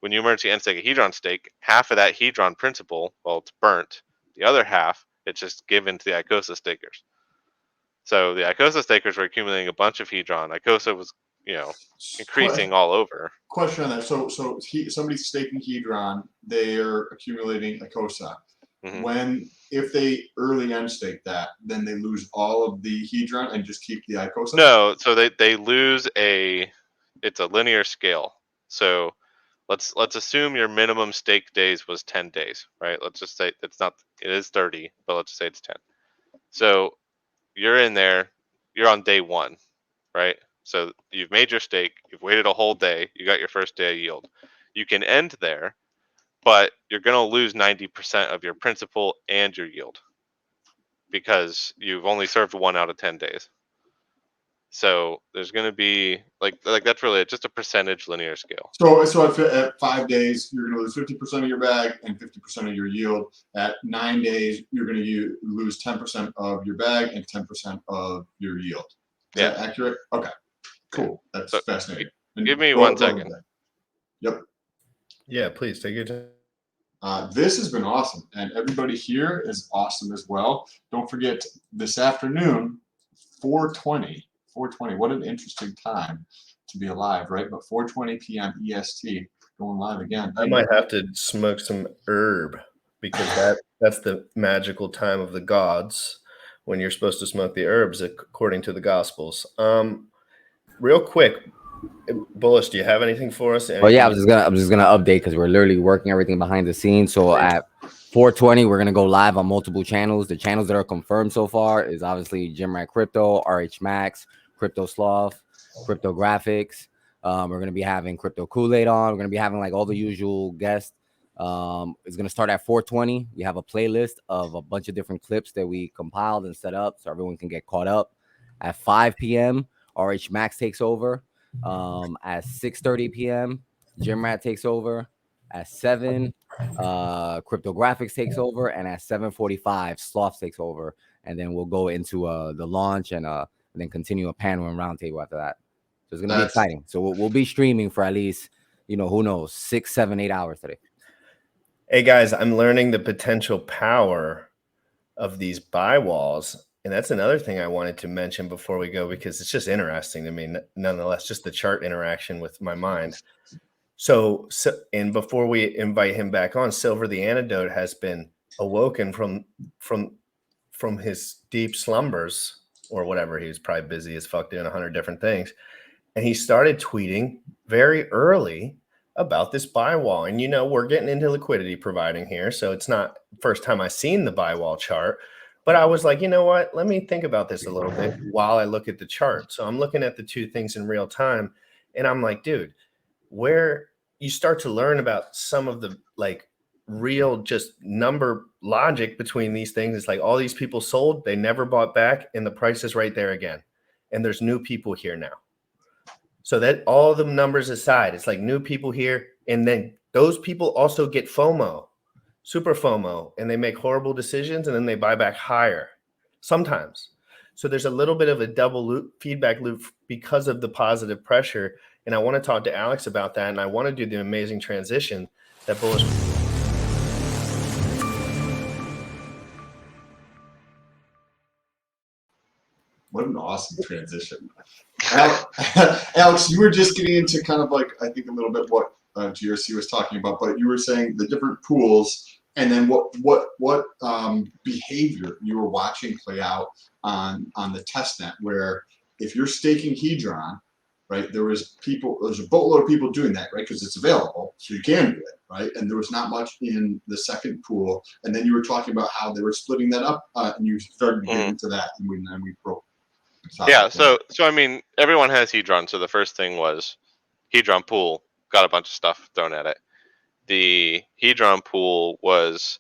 when you emergency end stake a Hedron stake, half of that Hedron principal, well, it's burnt. The other half, it's just given to the Icosa stakers. So the Icosa stakers were accumulating a bunch of Hedron. Icosa was, increasing all over. Question on that. So somebody's staking Hedron, they're accumulating Icosa. Mm-hmm. If they early end stake that, then they lose all of the Hedron and just keep the Icosa? No, so they lose it's a linear scale. So let's assume your minimum stake days was 10 days, right? Let's just say it is 30, but let's just say it's 10. So you're in there, you're on day 1, right? So you've made your stake, you've waited a whole day, you got your first day of yield. You can end there, but you're going to lose 90% of your principal and your yield because you've only served 1 out of 10 days. So there's going to be like that's really just a percentage linear scale. So at 5 days, you're going to lose 50% of your bag and 50% of your yield. At 9 days, you're going to lose 10% of your bag and 10% of your yield. Is that accurate? Okay, cool. That's fascinating. Give me 1 second. Yep. Yeah, please take your time. This has been awesome, and everybody here is awesome as well. Don't forget this afternoon, 4:20. What an interesting time to be alive, right? But 4:20 p.m. EST, going live again. I might have to smoke some herb because that's the magical time of the gods when you're supposed to smoke the herbs according to the Gospels. Real quick, Bullish, do you have anything for us? Oh yeah, I'm just gonna update because we're literally working everything behind the scenes. So at 4:20, we're gonna go live on multiple channels. The channels that are confirmed so far is obviously Jimrat Crypto, RH Max, Crypto Sloth, Crypto Graphics. We're gonna be having Crypto Kool-Aid on. We're gonna be having like all the usual guests. It's gonna start at 4:20. We have a playlist of a bunch of different clips that we compiled and set up so everyone can get caught up. At 5 p.m., RH Max takes over. At 6:30 p.m., Jimrat takes over. At 7, Crypto Graphics takes over, and at 7:45, Sloth takes over, and then we'll go into the launch and then continue a panel and roundtable after that. So it's gonna be exciting. So we'll be streaming for at least who knows 6, 7, 8 hours today. Hey guys, I'm learning the potential power of these buy walls. And that's another thing I wanted to mention before we go, because it's just interesting to me, nonetheless, just the chart interaction with my mind. So and before we invite him back on, Silver the Antidote has been awoken from his deep slumbers or whatever. He was probably busy as fuck doing 100 different things. And he started tweeting very early about this buy wall. And, we're getting into liquidity providing here. So it's not first time I've seen the buy wall chart, but I was like, you know what? Let me think about this a little bit while I look at the chart. So I'm looking at the two things in real time. And I'm like, dude, where you start to learn about some of the real just number logic between these things. It's like all these people sold, they never bought back, and the price is right there again. And there's new people here now. So that all the numbers aside, it's like new people here. And then those people also get FOMO, super FOMO, and they make horrible decisions and then they buy back higher sometimes. So there's a little bit of a double feedback loop because of the positive pressure. And I want to talk to Alex about that. And I want to do the amazing transition that bullish. What an awesome transition. Alex, you were just getting into kind of I think a little bit what GRC was talking about, but you were saying the different pools and then what behavior you were watching play out on the testnet, where if you're staking Hedron, right, there's a boatload of people doing that, right, because it's available, so you can do it, right, and there was not much in the second pool, and then you were talking about how they were splitting that up, and you started to get into that, and then we broke. Yeah, so I mean, everyone has Hedron. So the first thing was Hedron pool got a bunch of stuff thrown at it. The Hedron pool was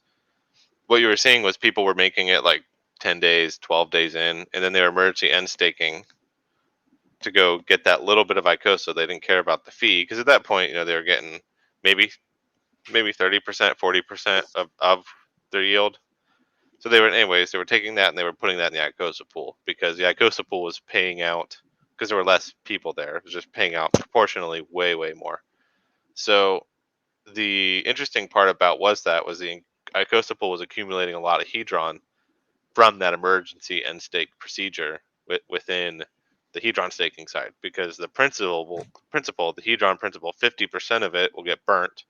what you were saying was people were making it 10 days, 12 days in, and then they were emergency end staking to go get that little bit of ICOSA. They didn't care about the fee because at that point, they were getting maybe 30%, 40% of their yield. So they were taking that and they were putting that in the ICOSA pool because the ICOSA pool was paying out because there were less people there. It was just paying out proportionally way, way more. So the interesting part about the ICOSA pool was accumulating a lot of Hedron from that emergency end stake procedure within the Hedron staking side, because the principal, the Hedron principal, 50% of it will get burnt,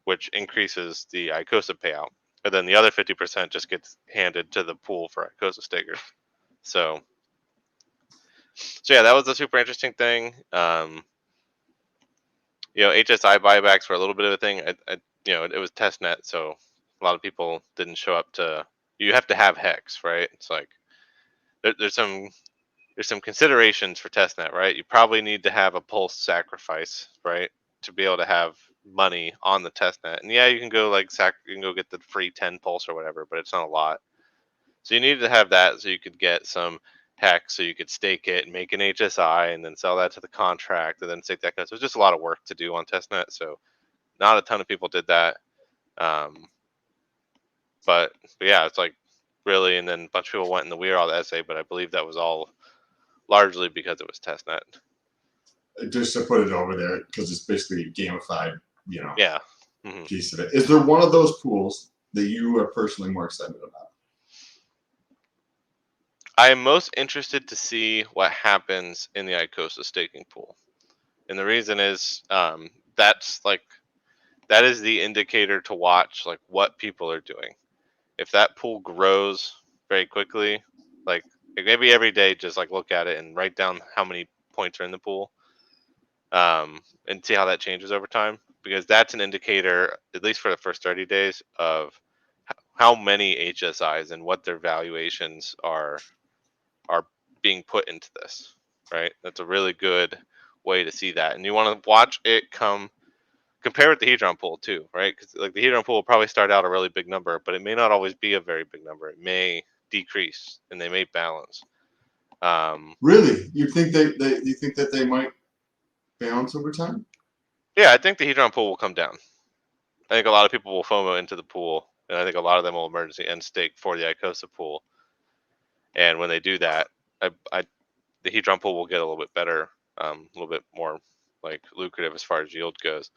which increases the ICOSA payout. And then the other 50% just gets handed to the pool for ICOSA stakers. So yeah, that was a super interesting thing. HSI buybacks were a little bit of a thing. It was testnet, so a lot of people didn't show up to. You have to have Hex, right? It's like there's some considerations for testnet, right? You probably need to have a pulse sacrifice, right, to be able to have money on the testnet. And yeah, you can go get the free 10 pulse or whatever, but it's not a lot. So you needed to have that so you could get some Hex, so you could stake it and make an HSI and then sell that to the contract and then stake that. So it was just a lot of work to do on testnet. So not a ton of people did that. But yeah, it's really, and then a bunch of people went in the We Are All the essay, but I believe that was all largely because it was testnet. Just to put it over there, because it's basically a gamified, Yeah. piece of it. Is there one of those pools that you are personally more excited about? I am most interested to see what happens in the ICOSA staking pool. And the reason is that is the indicator to watch what people are doing. If that pool grows very quickly, maybe every day just look at it and write down how many points are in the pool. And see how that changes over time, because that's an indicator, at least for the first 30 days, of how many HSIs and what their valuations are being put into this, right? That's a really good way to see that. And you want to watch it compare with the Hedron pool too, right? Because the Hedron pool will probably start out a really big number, but it may not always be a very big number. It may decrease and they may balance. Really? You think that they might balance over time? Yeah, I think the Hedron pool will come down. I think a lot of people will FOMO into the pool, and I think a lot of them will emergency end stake for the ICOSA pool. And when they do that, the Hedron pool will get a little bit better, a little bit more lucrative as far as yield goes.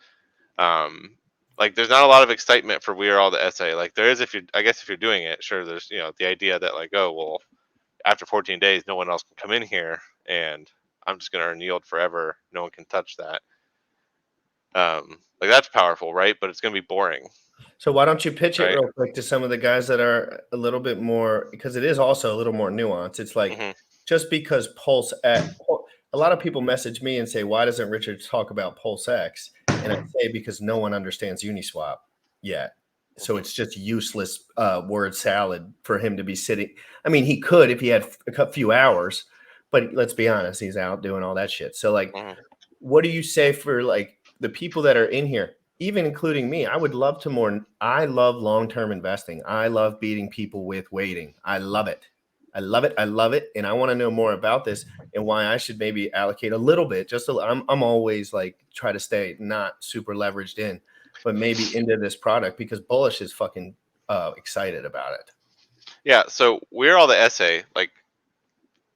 There's not a lot of excitement for We Are All the essay. There is if you're doing it, sure. There's the idea that after 14 days, no one else can come in here, and I'm just gonna earn yield forever. No one can touch that. That's powerful, right? But it's gonna be boring. So why don't you pitch it real quick to some of the guys that are a little bit more, because it is also a little more nuanced. It's just because a lot of people message me and say, why doesn't Richard talk about Pulse X? And I say because no one understands Uniswap yet. So it's just useless word salad for him to be sitting. I mean, he could if he had a few hours, but let's be honest, he's out doing all that shit. So like, what do you say for like the people that are in here, even including me? I would love to more. I love long-term investing. I love beating people with waiting. I love it. I love it. I love it. And I want to know more about this and why I should maybe allocate a little bit. I'm always like try to stay not super leveraged in, but maybe into this product because Bullish is fucking excited about it. Yeah. So we're all the SA. Like,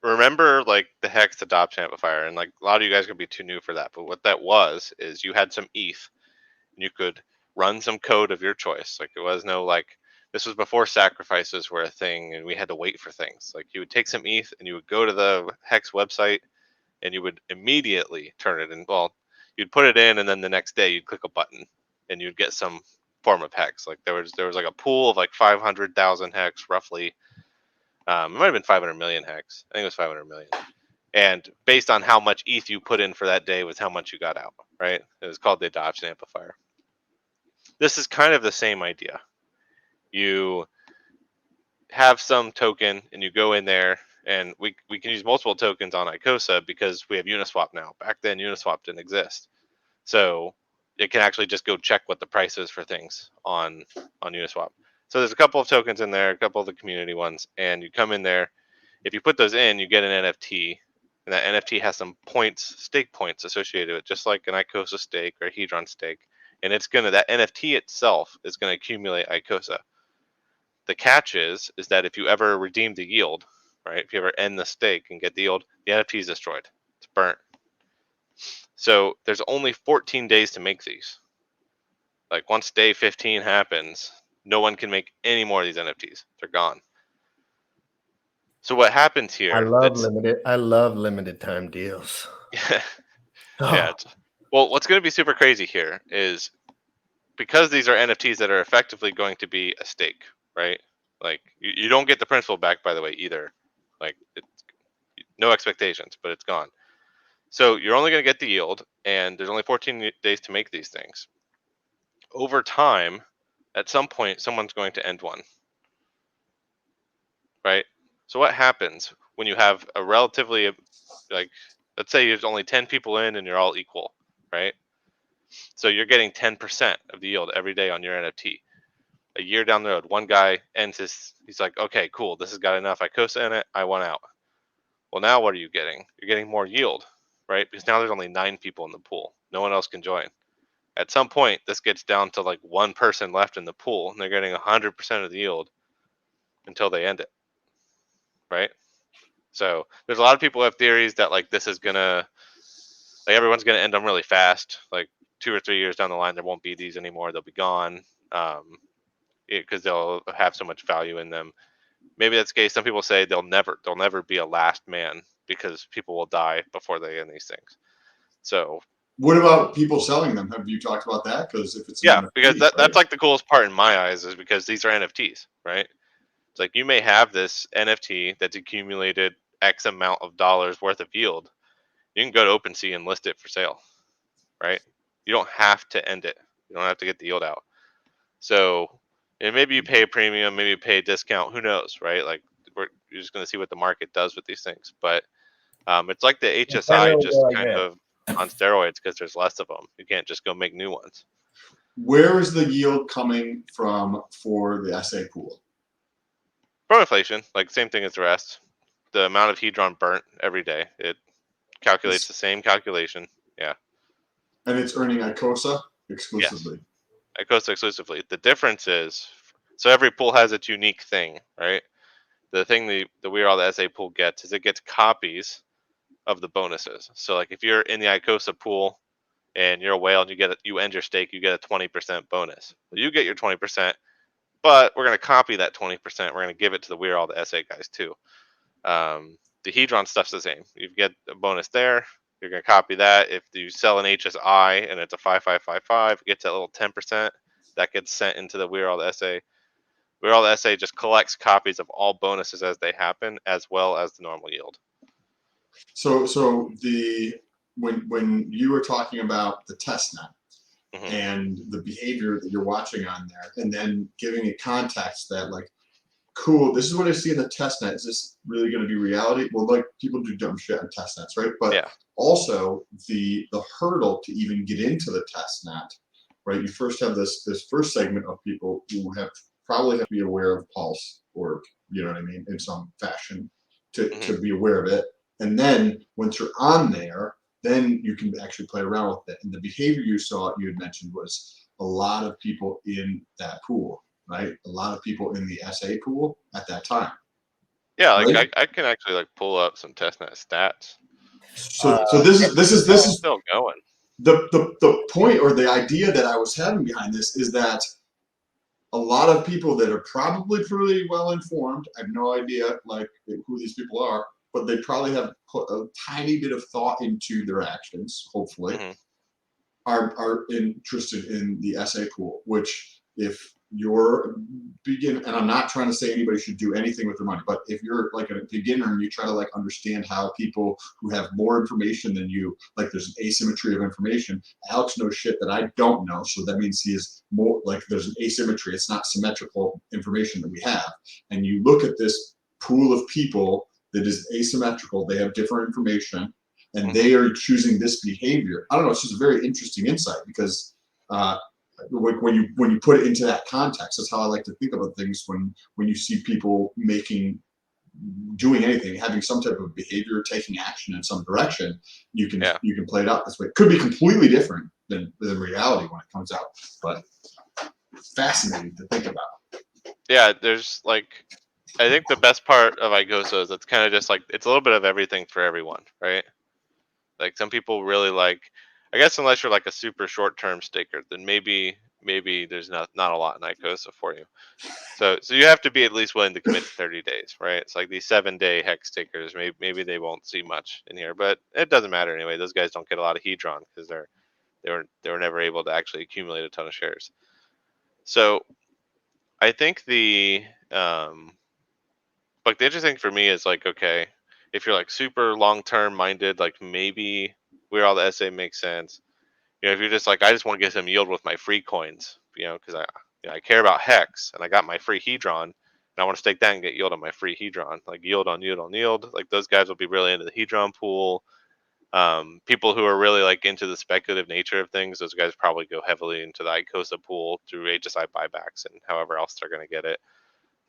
remember like the Hex adoption amplifier, and like a lot of you guys are gonna be too new for that. But what that was is you had some ETH, and you could run some code of your choice. Like it was no like. This was before sacrifices were a thing and we had to wait for things. Like you would take some ETH and you would go to the Hex website and you would immediately turn it in. Well, you'd put it in and then the next day you'd click a button and you'd get some form of Hex. Like there was like a pool of like 500,000 Hex roughly. It might have been 500 million Hex. I think it was 500 million. And based on how much ETH you put in for that day was how much you got out, right? It was called the adoption amplifier. This is kind of the same idea. You have some token and you go in there, and we can use multiple tokens on Icosa because we have Uniswap now. Back then Uniswap didn't exist, so it can actually just go check what the price is for things on Uniswap. So there's a couple of tokens in there, a couple of the community ones, and you come in there. If you put those in, you get an NFT, and that NFT has some points, stake points associated with it, just like an Icosa stake or a Hedron stake, and that NFT itself is gonna accumulate Icosa. The catch is that if you ever redeem the yield, right? If you ever end the stake and get the yield, the NFT is destroyed. It's burnt. So there's only 14 days to make these. Like once day 15 happens, no one can make any more of these NFTs. They're gone. So what happens here? I love limited time deals. Yeah. Well, what's going to be super crazy here is because these are NFTs that are effectively going to be a stake, right? Like you don't get the principal back, by the way, either. Like no expectations, but it's gone. So you're only going to get the yield, and there's only 14 days to make these things. Over time, at some point, someone's going to end one, right? So what happens when you have a relatively, like, let's say there's only 10 people in and you're all equal, right? So you're getting 10% of the yield every day on your NFT. A year down the road, one guy ends he's like, okay, cool, this has got enough Icosa in it, I want out. Well, now what are you getting? You're getting more yield, right? Because now there's only 9 people in the pool. No one else can join. At some point, this gets down to like one person left in the pool, and they're getting 100% of the yield until they end it, right? So there's a lot of people who have theories that like this is gonna, like everyone's gonna end them really fast. Like 2 or 3 years down the line, there won't be these anymore. They'll be gone because they'll have so much value in them. Maybe that's the case. Some people say they'll never be a last man because people will die before they end these things. So what about people selling them? Have you talked about that? Because if it's because that's like the coolest part in my eyes is because these are NFTs, right? It's like you may have this NFT that's accumulated X amount of dollars worth of yield. You can go to OpenSea and list it for sale, right? You don't have to end it. You don't have to get the yield out. So and maybe you pay a premium, maybe you pay a discount. Who knows, right? Like you're just going to see what the market does with these things. But it's like the HSI just kind of on steroids because there's less of them. You can't just go make new ones. Where is the yield coming from for the SA pool? From inflation, like same thing as the rest. The amount of Hedron burnt every day. It calculates the same calculation. Yeah. And it's earning Icosa exclusively. Yes. Icosa exclusively. The difference is, so every pool has its unique thing, right? The thing the We Are All the SA pool gets is it gets copies of the bonuses. So like if you're in the Icosa pool and you're a whale and you end your stake, you get a 20% bonus. Well, you get your 20%, but we're going to copy that 20%. We're going to give it to the We Are All the SA guys too. The Hedron stuff's the same. You get a bonus there. You're going to copy that. If you sell an HSI and it's a 5555, it gets that little 10%. That gets sent into the We Are All the SA. We Are All the SA just collects copies of all bonuses as they happen, as well as the normal yield. So when you were talking about the test net, and the behavior that you're watching on there, and then giving it context that like, cool, this is what I see in the test net. Is this really going to be reality? Well, like people do dumb shit on test nets, right? But Yeah. also the hurdle to even get into the test net, right? You first have this first segment of people who probably have to be aware of pulse, or you know what I mean, in some fashion to be aware of it. And then once you're on there, then you can actually play around with it. And the behavior you had mentioned was a lot of people in that pool, right? A lot of people in the SA pool at that time. Yeah, like right? I can actually like pull up some testnet stats. So this is Still going. the point or the idea that I was having behind this is that a lot of people that are probably pretty well informed, I have no idea like who these people are, but they probably have put a tiny bit of thought into their actions, hopefully, are interested in the SA pool, which if you're and I'm not trying to say anybody should do anything with their money, but if you're like a beginner and you try to like understand how people who have more information than you, like there's an asymmetry of information. Alex knows shit that I don't know, so that means he is more like there's an asymmetry. It's not symmetrical information that we have. And you look at this pool of people that is asymmetrical, they have different information, and they are choosing this behavior. I don't know, it's just a very interesting insight because when you put it into that context, that's how I like to think about things when you see people doing anything, having some type of behavior, taking action in some direction, you can play it out this way. It could be completely different than reality when it comes out, but fascinating to think about. Yeah, there's like, I think the best part of Icosa is it's kind of just like, it's a little bit of everything for everyone, right? Like some people really like, I guess unless you're like a super short-term staker, then maybe there's not a lot in Icosa for you. So you have to be at least willing to commit to 30 days, right? It's like these 7-day hex stakers, maybe they won't see much in here, but it doesn't matter anyway. Those guys don't get a lot of Hedron because they were never able to actually accumulate a ton of shares. So I think the interesting for me is like, okay, if you're like super long-term minded, like maybe We're All the SA makes sense. You know, if you're just like, I just want to get some yield with my free coins, you know, because I care about Hex and I got my free Hedron and I want to stake that and get yield on my free Hedron, like yield on yield on yield. Like those guys will be really into the Hedron pool. People who are really like into the speculative nature of things, those guys probably go heavily into the Icosa pool through HSI buybacks and however else they're going to get it.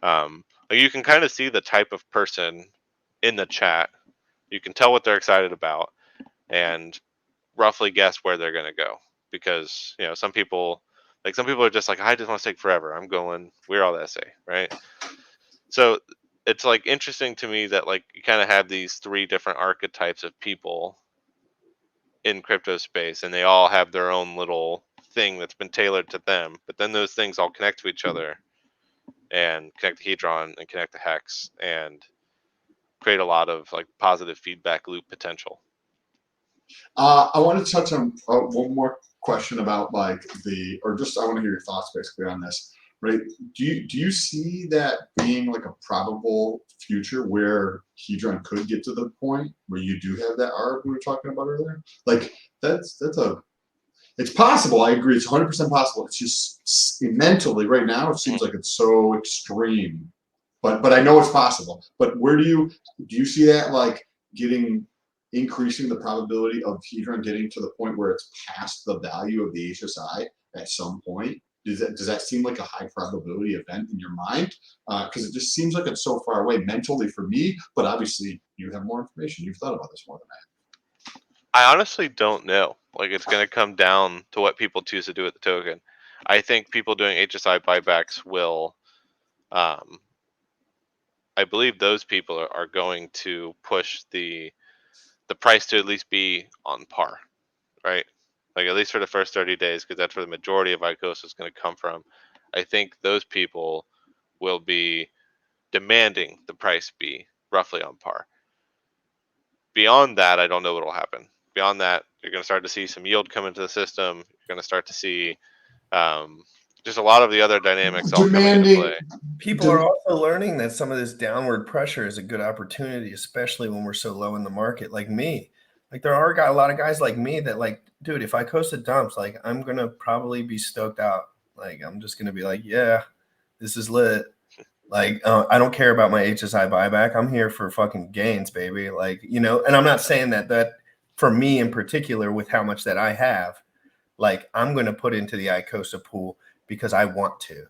Like you can kind of see the type of person in the chat. You can tell what they're excited about and roughly guess where they're going to go, because you know some people are just like, I just want to stake forever, I'm going We're All the SA, right? So it's like interesting to me that like you kind of have these 3 different archetypes of people in crypto space, and they all have their own little thing that's been tailored to them, but then those things all connect to each other and connect to Hedron and connect to Hex and create a lot of like positive feedback loop potential. I want to touch on one more question about like I want to hear your thoughts basically on this, right? Do you see that being like a probable future where Hedron could get to the point where you do have that arb we were talking about earlier? Like it's possible. I agree. It's 100% possible. It's just mentally right now, it seems like it's so extreme, but I know it's possible. But where do you see that like increasing the probability of Hedron getting to the point where it's past the value of the HSI at some point? Does that seem like a high probability event in your mind? Because it just seems like it's so far away mentally for me, but obviously you have more information. You've thought about this more than I I honestly don't know. Like it's going to come down to what people choose to do with the token. I think people doing HSI buybacks will, I believe those people are going to push the price to at least be on par, right? Like at least for the first 30 days, because that's where the majority of Icosa is going to come from. I think those people will be demanding the price be roughly on par. Beyond that, I don't know what will happen. Beyond that, you're going to start to see some yield come into the system. You're going to start to see just a lot of the other dynamics all coming into play. People are also learning that some of this downward pressure is a good opportunity, especially when we're so low in the market. Like me, Like there are a lot of guys like me that like, dude, if I coast the dumps, like I'm gonna probably be stoked out. Like I'm just gonna be like, yeah, this is lit. Like I don't care about my HSI buyback. I'm here for fucking gains, baby. Like, you know, and I'm not saying that for me in particular with how much that I have, like I'm gonna put into the Icosa pool because I want to.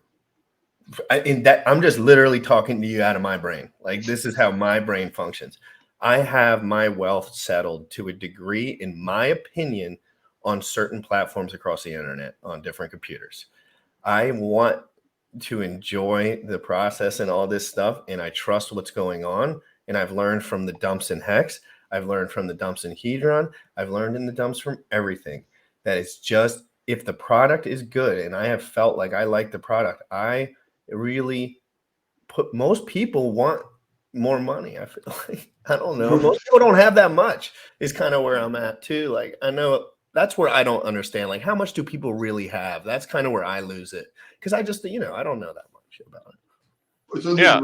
In that I'm just literally talking to you out of my brain. Like this is how my brain functions. I have my wealth settled to a degree, in my opinion, on certain platforms across the internet on different computers. I want to enjoy the process and all this stuff, and I trust what's going on. And I've learned from the dumps in Hex. I've learned from the dumps in Hedron. I've learned in the dumps from everything. That it's just if the product is good, and I have felt like I like the product, I really put. Most people want more money. I feel like I don't know. Most people don't have that much. Is kind of where I'm at too. Like I know that's where I don't understand. Like how much do people really have? That's kind of where I lose it because I just I don't know that much about it. So Yeah.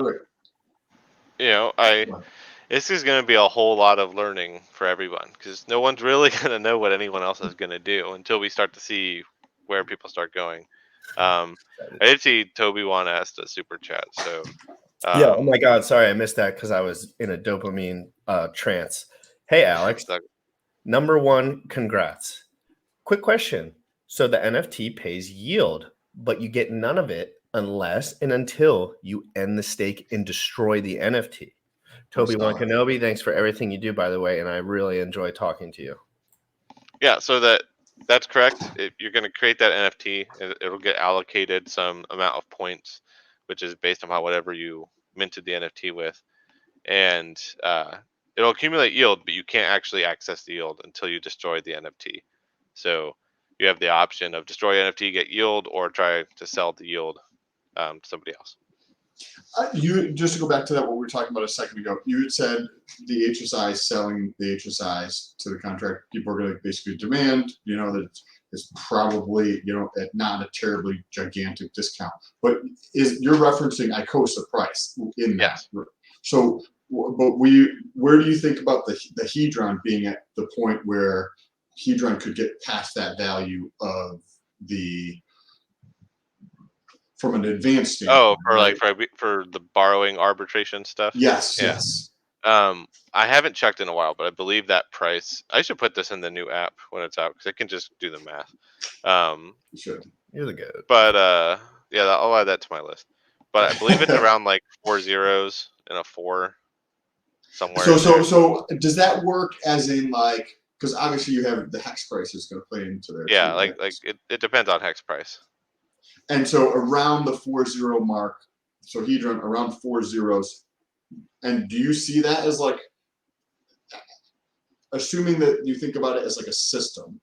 right. You know, this is going to be a whole lot of learning for everyone because no one's really going to know what anyone else is going to do until we start to see where people start going. I did see Toby Wan asked a super chat, so yeah. Oh my God, sorry I missed that because I was in a dopamine trance. Hey Alex, number one, congrats. Quick question: so the NFT pays yield, but you get none of it unless and until you end the stake and destroy the NFT. Toby Wan Kenobi, thanks for everything you do, by the way, and I really enjoy talking to you. Yeah, so that's correct. You're going to create that NFT. It'll get allocated some amount of points, which is based on whatever you minted the NFT with, and it'll accumulate yield, but you can't actually access the yield until you destroy the NFT. So you have the option of destroy NFT, get yield, or try to sell the yield to somebody else. You just to go back to that what we were talking about a second ago. You had said the HSI selling the HSIs to the contract. People are going to basically demand, that it's probably at not a terribly gigantic discount. But you're referencing Icosa price in that? Yes. So, but where do you think about the Hedron being at the point where Hedron could get past that value of the? From an advanced standpoint. For the borrowing arbitration stuff. Yes, yeah. Yes. I haven't checked in a while, but I believe that price. I should put this in the new app when it's out because I can just do the math. You should. You're the goat. But yeah, I'll add that to my list. But I believe it's around like 4 zeros and a 4 somewhere. So does that work as in like because obviously you have the hex price is going to play into there. Yeah, too, like it depends on hex price. And so around the 4-0 mark, so Hedron around 4 zeros. And do you see that as like, assuming that you think about it as like a system,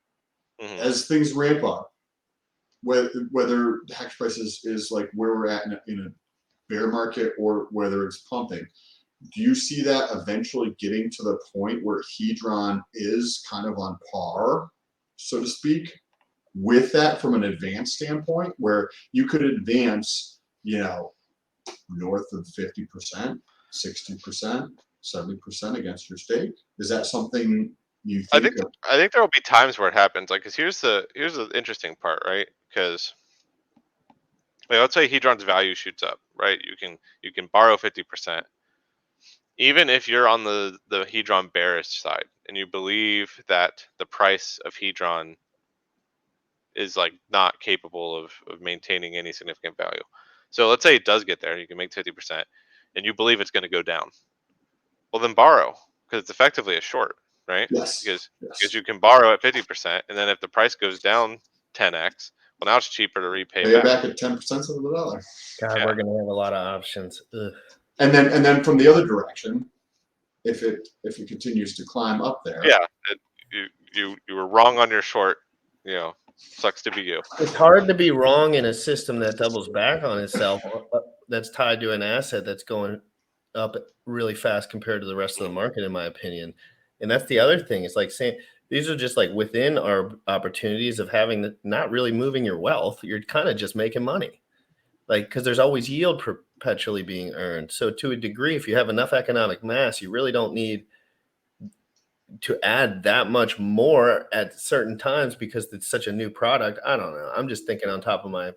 as things ramp up, whether the hex price is like where we're at in a bear market or whether it's pumping, do you see that eventually getting to the point where Hedron is kind of on par, so to speak, with that from an advanced standpoint, where you could advance, north of 50%, 60%, 70% against your stake? Is that something you think? I think there will be times where it happens. Like, cause here's the interesting part, right? Because let's say Hedron's value shoots up, right? You can borrow 50%. Even if you're on the Hedron bearish side and you believe that the price of Hedron is like not capable of maintaining any significant value. So let's say it does get there, you can make 50%, and you believe it's going to go down. Well, then borrow because it's effectively a short, right? Yes. Because you can borrow at 50%, and then if the price goes down 10x, well, now it's cheaper to repay back at 10% of the dollar. God, we're going to have a lot of options. Ugh. And then from the other direction, if it continues to climb up there, you were wrong on your short, sucks to be you. It's hard to be wrong in a system that doubles back on itself that's tied to an asset that's going up really fast compared to the rest of the market, in my opinion. And that's the other thing. It's like saying these are just like within our opportunities of having not really moving your wealth. You're kind of just making money, like because there's always yield perpetually being earned. So to a degree, if you have enough economic mass, you really don't need to add that much more at certain times because it's such a new product. I don't know. I'm just thinking on top of my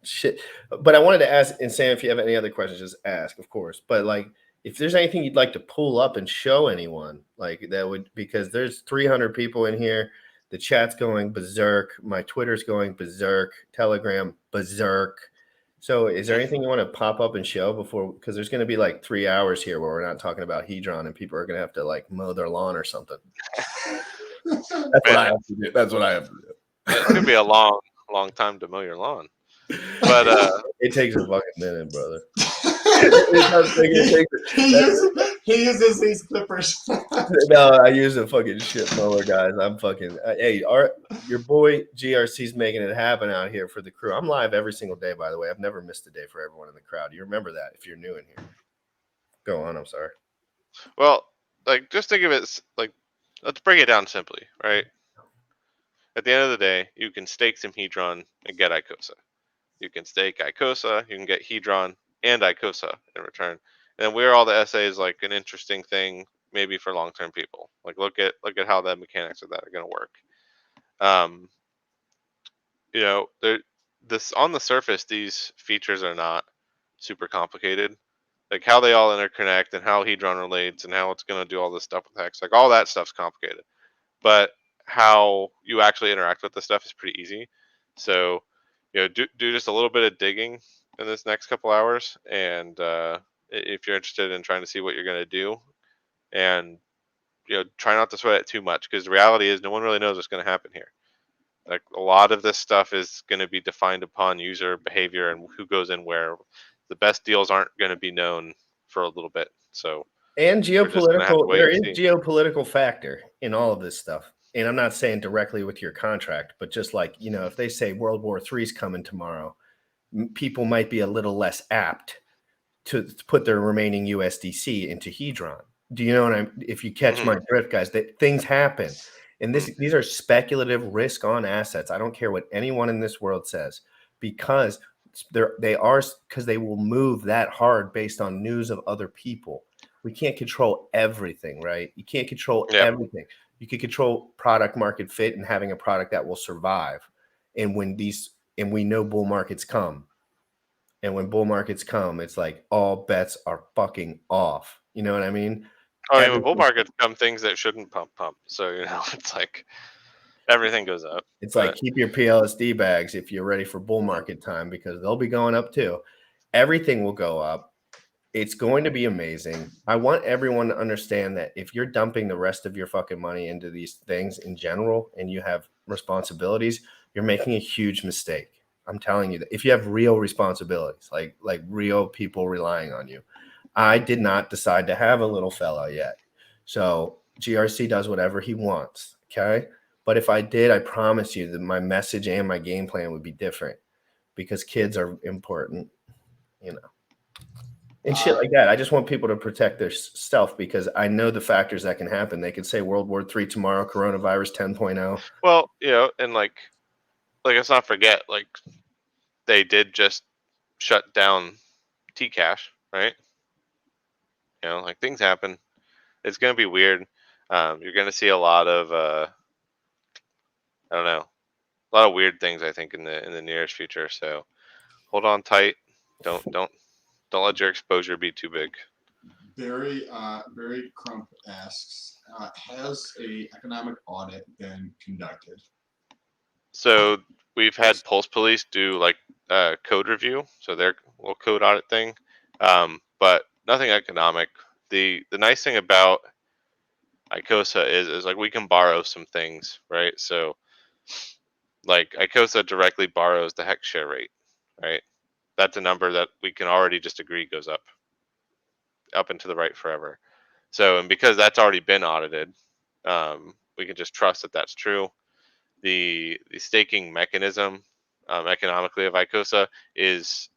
shit. But I wanted to ask, and Sam, if you have any other questions, just ask, of course. But like, if there's anything you'd like to pull up and show anyone, like that would, because there's 300 people in here. The chat's going berserk. My Twitter's going berserk. Telegram berserk. So, is there anything you want to pop up and show before? Because there's going to be like 3 hours here where we're not talking about Hedron, and people are going to have to like mow their lawn or something. That's what I have to do. That's what I have to do. It's gonna be a long time to mow your lawn. But It takes a fucking minute, brother. It he uses these clippers. No, I use a fucking shit mower, guys. I'm fucking. Hey, your boy GRC's making it happen out here for the crew. I'm live every single day, by the way. I've never missed a day for everyone in the crowd. You remember that if you're new in here. Go on. I'm sorry. well, like just think of it like, let's break it down simply, right? At the end of the day, you can stake some Hedron and get Icosa. You can stake Icosa, you can get Hedron and Icosa in return. And where all the essays like an interesting thing maybe for long-term people. Like look at how the mechanics of that are going to work. You know, this on the surface, these features are not super complicated. Like how they all interconnect and how Hedron relates and how it's going to do all this stuff with Hex. Like all that stuff's complicated. But how you actually interact with the stuff is pretty easy. So, you know, do just a little bit of digging in this next couple hours, and if you're interested in trying to see what you're going to do, and you know, try not to sweat it too much, because the reality is no one really knows what's going to happen here. Like a lot of this stuff is going to be defined upon user behavior and who goes in where. The best deals aren't going to be known for a little bit. So, and geopolitical, there is see. geopolitical factor in all of this stuff. And I'm not saying directly with your contract, but just like, you know, if they say World War III is coming tomorrow, people might be a little less apt to put their remaining USDC into Hedron. Do you know what I'm? If you catch my drift, guys, that things happen, and these are speculative risk on assets. I don't care what anyone in this world says, because they will move that hard based on news of other people. We can't control everything, right? You can't control everything. You can control product market fit and having a product that will survive. And we know bull markets come. And when bull markets come, it's like all bets are fucking off. You know what I mean? I mean, when bull markets come, things that shouldn't pump. So, you know, it's like everything goes up. It's like keep your PLSD bags if you're ready for bull market time, because they'll be going up too. Everything will go up. It's going to be amazing. I want everyone to understand that if you're dumping the rest of your fucking money into these things in general and you have responsibilities, you're making a huge mistake. I'm telling you that if you have real responsibilities, like real people relying on you. I did not decide to have a little fella yet. So GRC does whatever he wants. Okay. But if I did, I promise you that my message and my game plan would be different, because kids are important, you know. And shit like that. I just want people to protect their self, because I know the factors that can happen. They could say World War III tomorrow, coronavirus 10.0. Well, you know, and like let's not forget, like they did just shut down Tcash, right? You know, like things happen. It's gonna be weird. You're gonna see a lot of I don't know, a lot of weird things, I think, in the nearest future. So hold on tight. Don't let your exposure be too big. Barry Crump asks, has a economic audit been conducted? So we've had Pulse Police do like code review, so their little code audit thing, but nothing economic. The nice thing about Icosa is like we can borrow some things, right? So like Icosa directly borrows the hex share rate, right? That's a number that we can already just agree goes up and to the right forever. So, and because that's already been audited, we can just trust that that's true. The staking mechanism economically of Icosa is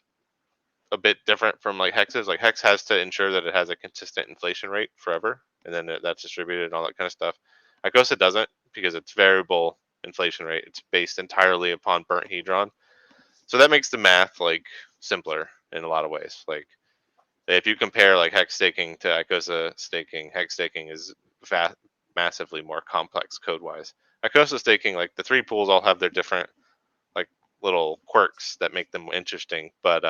a bit different from like Hex's. Like Hex has to ensure that it has a consistent inflation rate forever, and then that's distributed and all that kind of stuff. Icosa doesn't, because it's variable inflation rate. It's based entirely upon burnt Hedron. So that makes the math like simpler in a lot of ways. Like if you compare like Hex staking to Icosa staking, Hex staking is massively more complex code-wise. Icosa staking, like the 3 pools all have their different like little quirks that make them interesting, but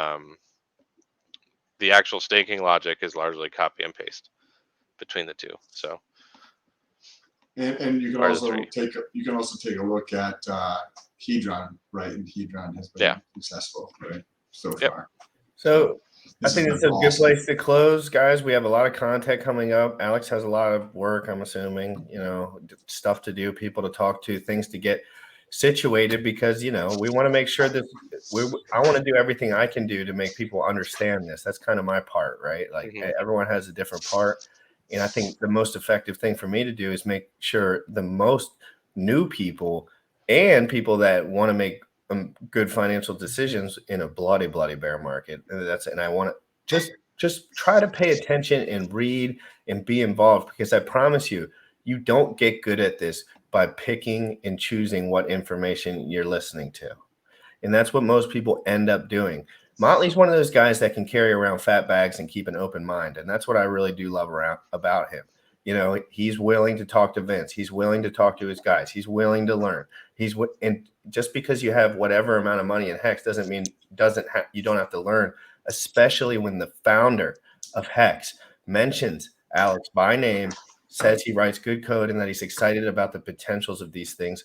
the actual staking logic is largely copy and paste between the 2. So And you can Or the also 3. take a look at Hedron, right? And Hedron has been successful, right, so far. So I This think has it's a been good awesome. place to close, guys. We have a lot of content coming up. Alex has a lot of work, I'm assuming, stuff to do, people to talk to, things to get situated, because, we want to make sure that I want to do everything I can do to make people understand this. That's kind of my part, right? Like everyone has a different part. And I think the most effective thing for me to do is make sure the most new people and people that want to make good financial decisions in a bloody bear market. And I want to just try to pay attention and read and be involved, because I promise you, you don't get good at this by picking and choosing what information you're listening to. And that's what most people end up doing. Motley's one of those guys that can carry around fat bags and keep an open mind. And that's what I really do love about him. He's willing to talk to Vince. He's willing to talk to his guys. He's willing to learn. And just because you have whatever amount of money in Hex doesn't mean you don't have to learn, especially when the founder of Hex mentions Alex by name, says he writes good code and that he's excited about the potentials of these things.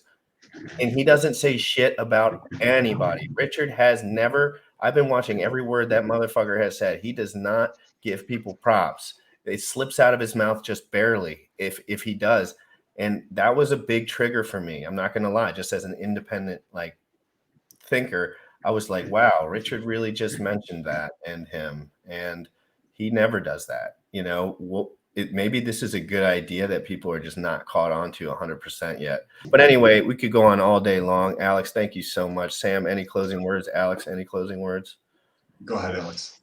And he doesn't say shit about anybody. Richard has never, I've been watching every word that motherfucker has said. He does not give people props. It slips out of his mouth just barely if he does. And that was a big trigger for me. I'm not going to lie. Just as an independent thinker, I was like, wow, Richard really just mentioned that and him. And he never does that. Maybe this is a good idea that people are just not caught on to 100% yet. But anyway, we could go on all day long. Alex, thank you so much. Sam, any closing words? Alex, any closing words? Go ahead, Alex.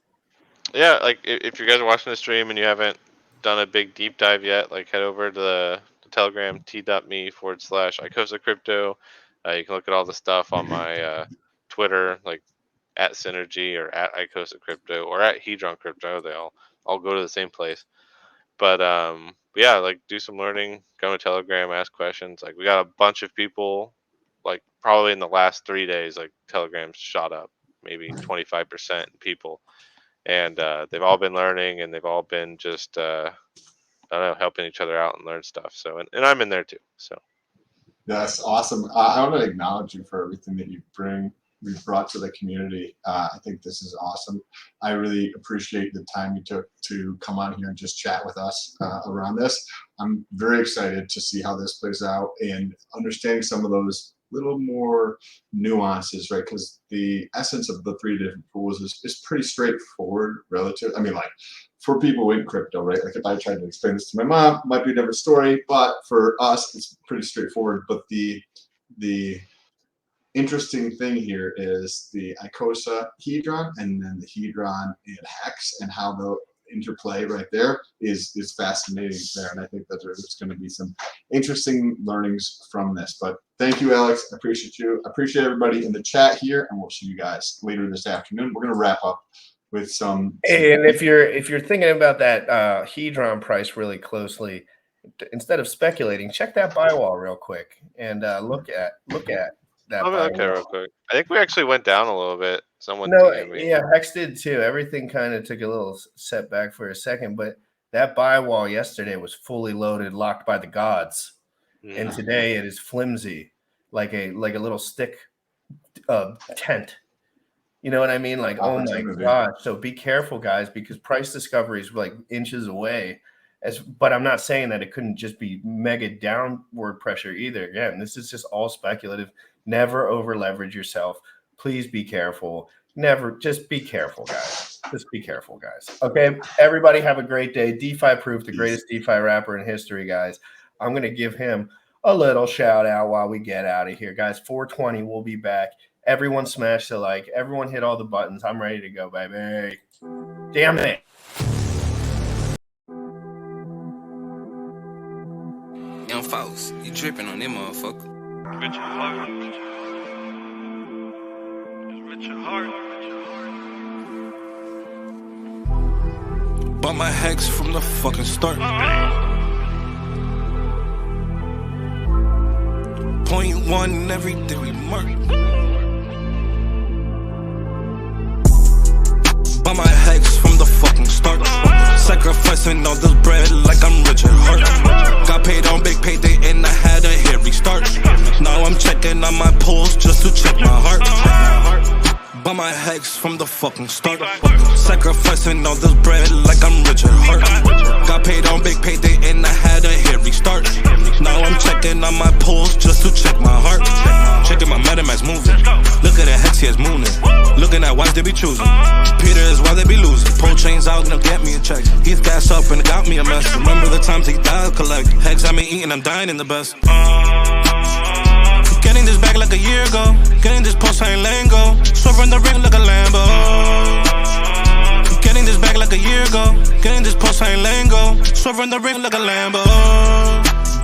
Yeah, like if you guys are watching the stream and you haven't done a big deep dive yet, like head over to the Telegram t.me/Icosa Crypto. You can look at all the stuff on my Twitter, like at Synergy or at Icosa Crypto or at Hedron Crypto. They all go to the same place. But yeah, like do some learning, go to Telegram, ask questions. Like we got a bunch of people, like probably in the last 3 days, like Telegram's shot up maybe 25% people. And they've all been learning, and they've all been just, I don't know, helping each other out and learn stuff. So, and I'm in there too. So That's awesome. I want to acknowledge you for everything that you've brought to the community. I think this is awesome. I really appreciate the time you took to come on here and just chat with us around this. I'm very excited to see how this plays out and understanding some of those little more nuances, right? Because the essence of the 3 different pools is pretty straightforward relative. I mean, like for people in crypto, right? Like if I tried to explain this to my mom, it might be a different story, but for us, it's pretty straightforward. But the interesting thing here is the Icosa Hedron and then the Hedron and Hex, and how the interplay right there is fascinating there. And I think that there's going to be some interesting learnings from this. But thank you, Alex. I appreciate you. I appreciate everybody in the chat here, and we'll see you guys later this afternoon. We're going to wrap up with some. And if you're thinking about that Hedron price really closely, instead of speculating, check that buy wall real quick and look at that. okay, real quick. I think we actually went down a little bit. Someone yeah, Hex did too. Everything kind of took a little setback for a second, but that buy wall yesterday was fully loaded, locked by the gods, and today it is flimsy, like a little stick tent. You know what I mean? Like, oh my gosh! So be careful, guys, because price discovery is like inches away. But I'm not saying that it couldn't just be mega downward pressure either. Again, this is just all speculative. Never over leverage yourself. Please be careful. Just be careful, guys. Just be careful, guys. Okay, everybody have a great day. DeFi Proof, the greatest DeFi rapper in history, guys. I'm going to give him a little shout out while we get out of here, guys. 420, we'll be back. Everyone smash the like. Everyone hit all the buttons. I'm ready to go, baby. Damn it. Young folks, you tripping on them motherfucker. Richard Heart. Richard Heart. Bought my Hex from the fucking start. 1.1 every day we mark. By my hex from the fucking start. Sacrificing all this bread like I'm Richard Hart. Got paid on big payday and I had a hairy start. Now I'm checking on my pulse just to check my heart. By my hex from the fucking start. Sacrificing all this bread like I'm Richard Hart. Got paid on big payday and I had a hairy start. Now I'm checking on my pulse just to check my heart. Checking my MetaMask moving. Look at the hex, he is mooning. Looking at why they be choosing. Peter is why they be losing. Pull chains out, gonna get me a check. He's gas up and it got me a mess. Remember the times he died, collect. Hex I been eating, I'm dying in the best. Getting this back like a year ago. Getting this post, I ain't letting go. Swerving the ring like a Lambo. Getting this back like a year ago. Getting this post, I ain't letting go. Swerving the ring like a Lambo.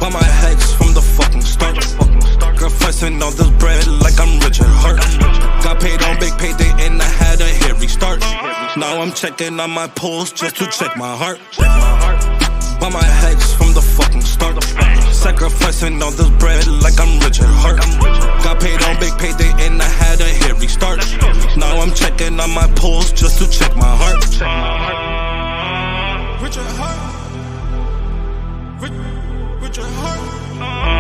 By my hex from the fucking start. Sacrificing all this bread like I'm Richard Hart. Got paid on big payday and I had a hairy start. Now I'm checking on my pulse just to check my heart. By my hex from the fucking start. Sacrificing all this bread like I'm Richard Hart. Got paid on big payday and I had a hairy start. Now I'm checking on my pulse just to check my heart. Richard Hart. Richard Hart.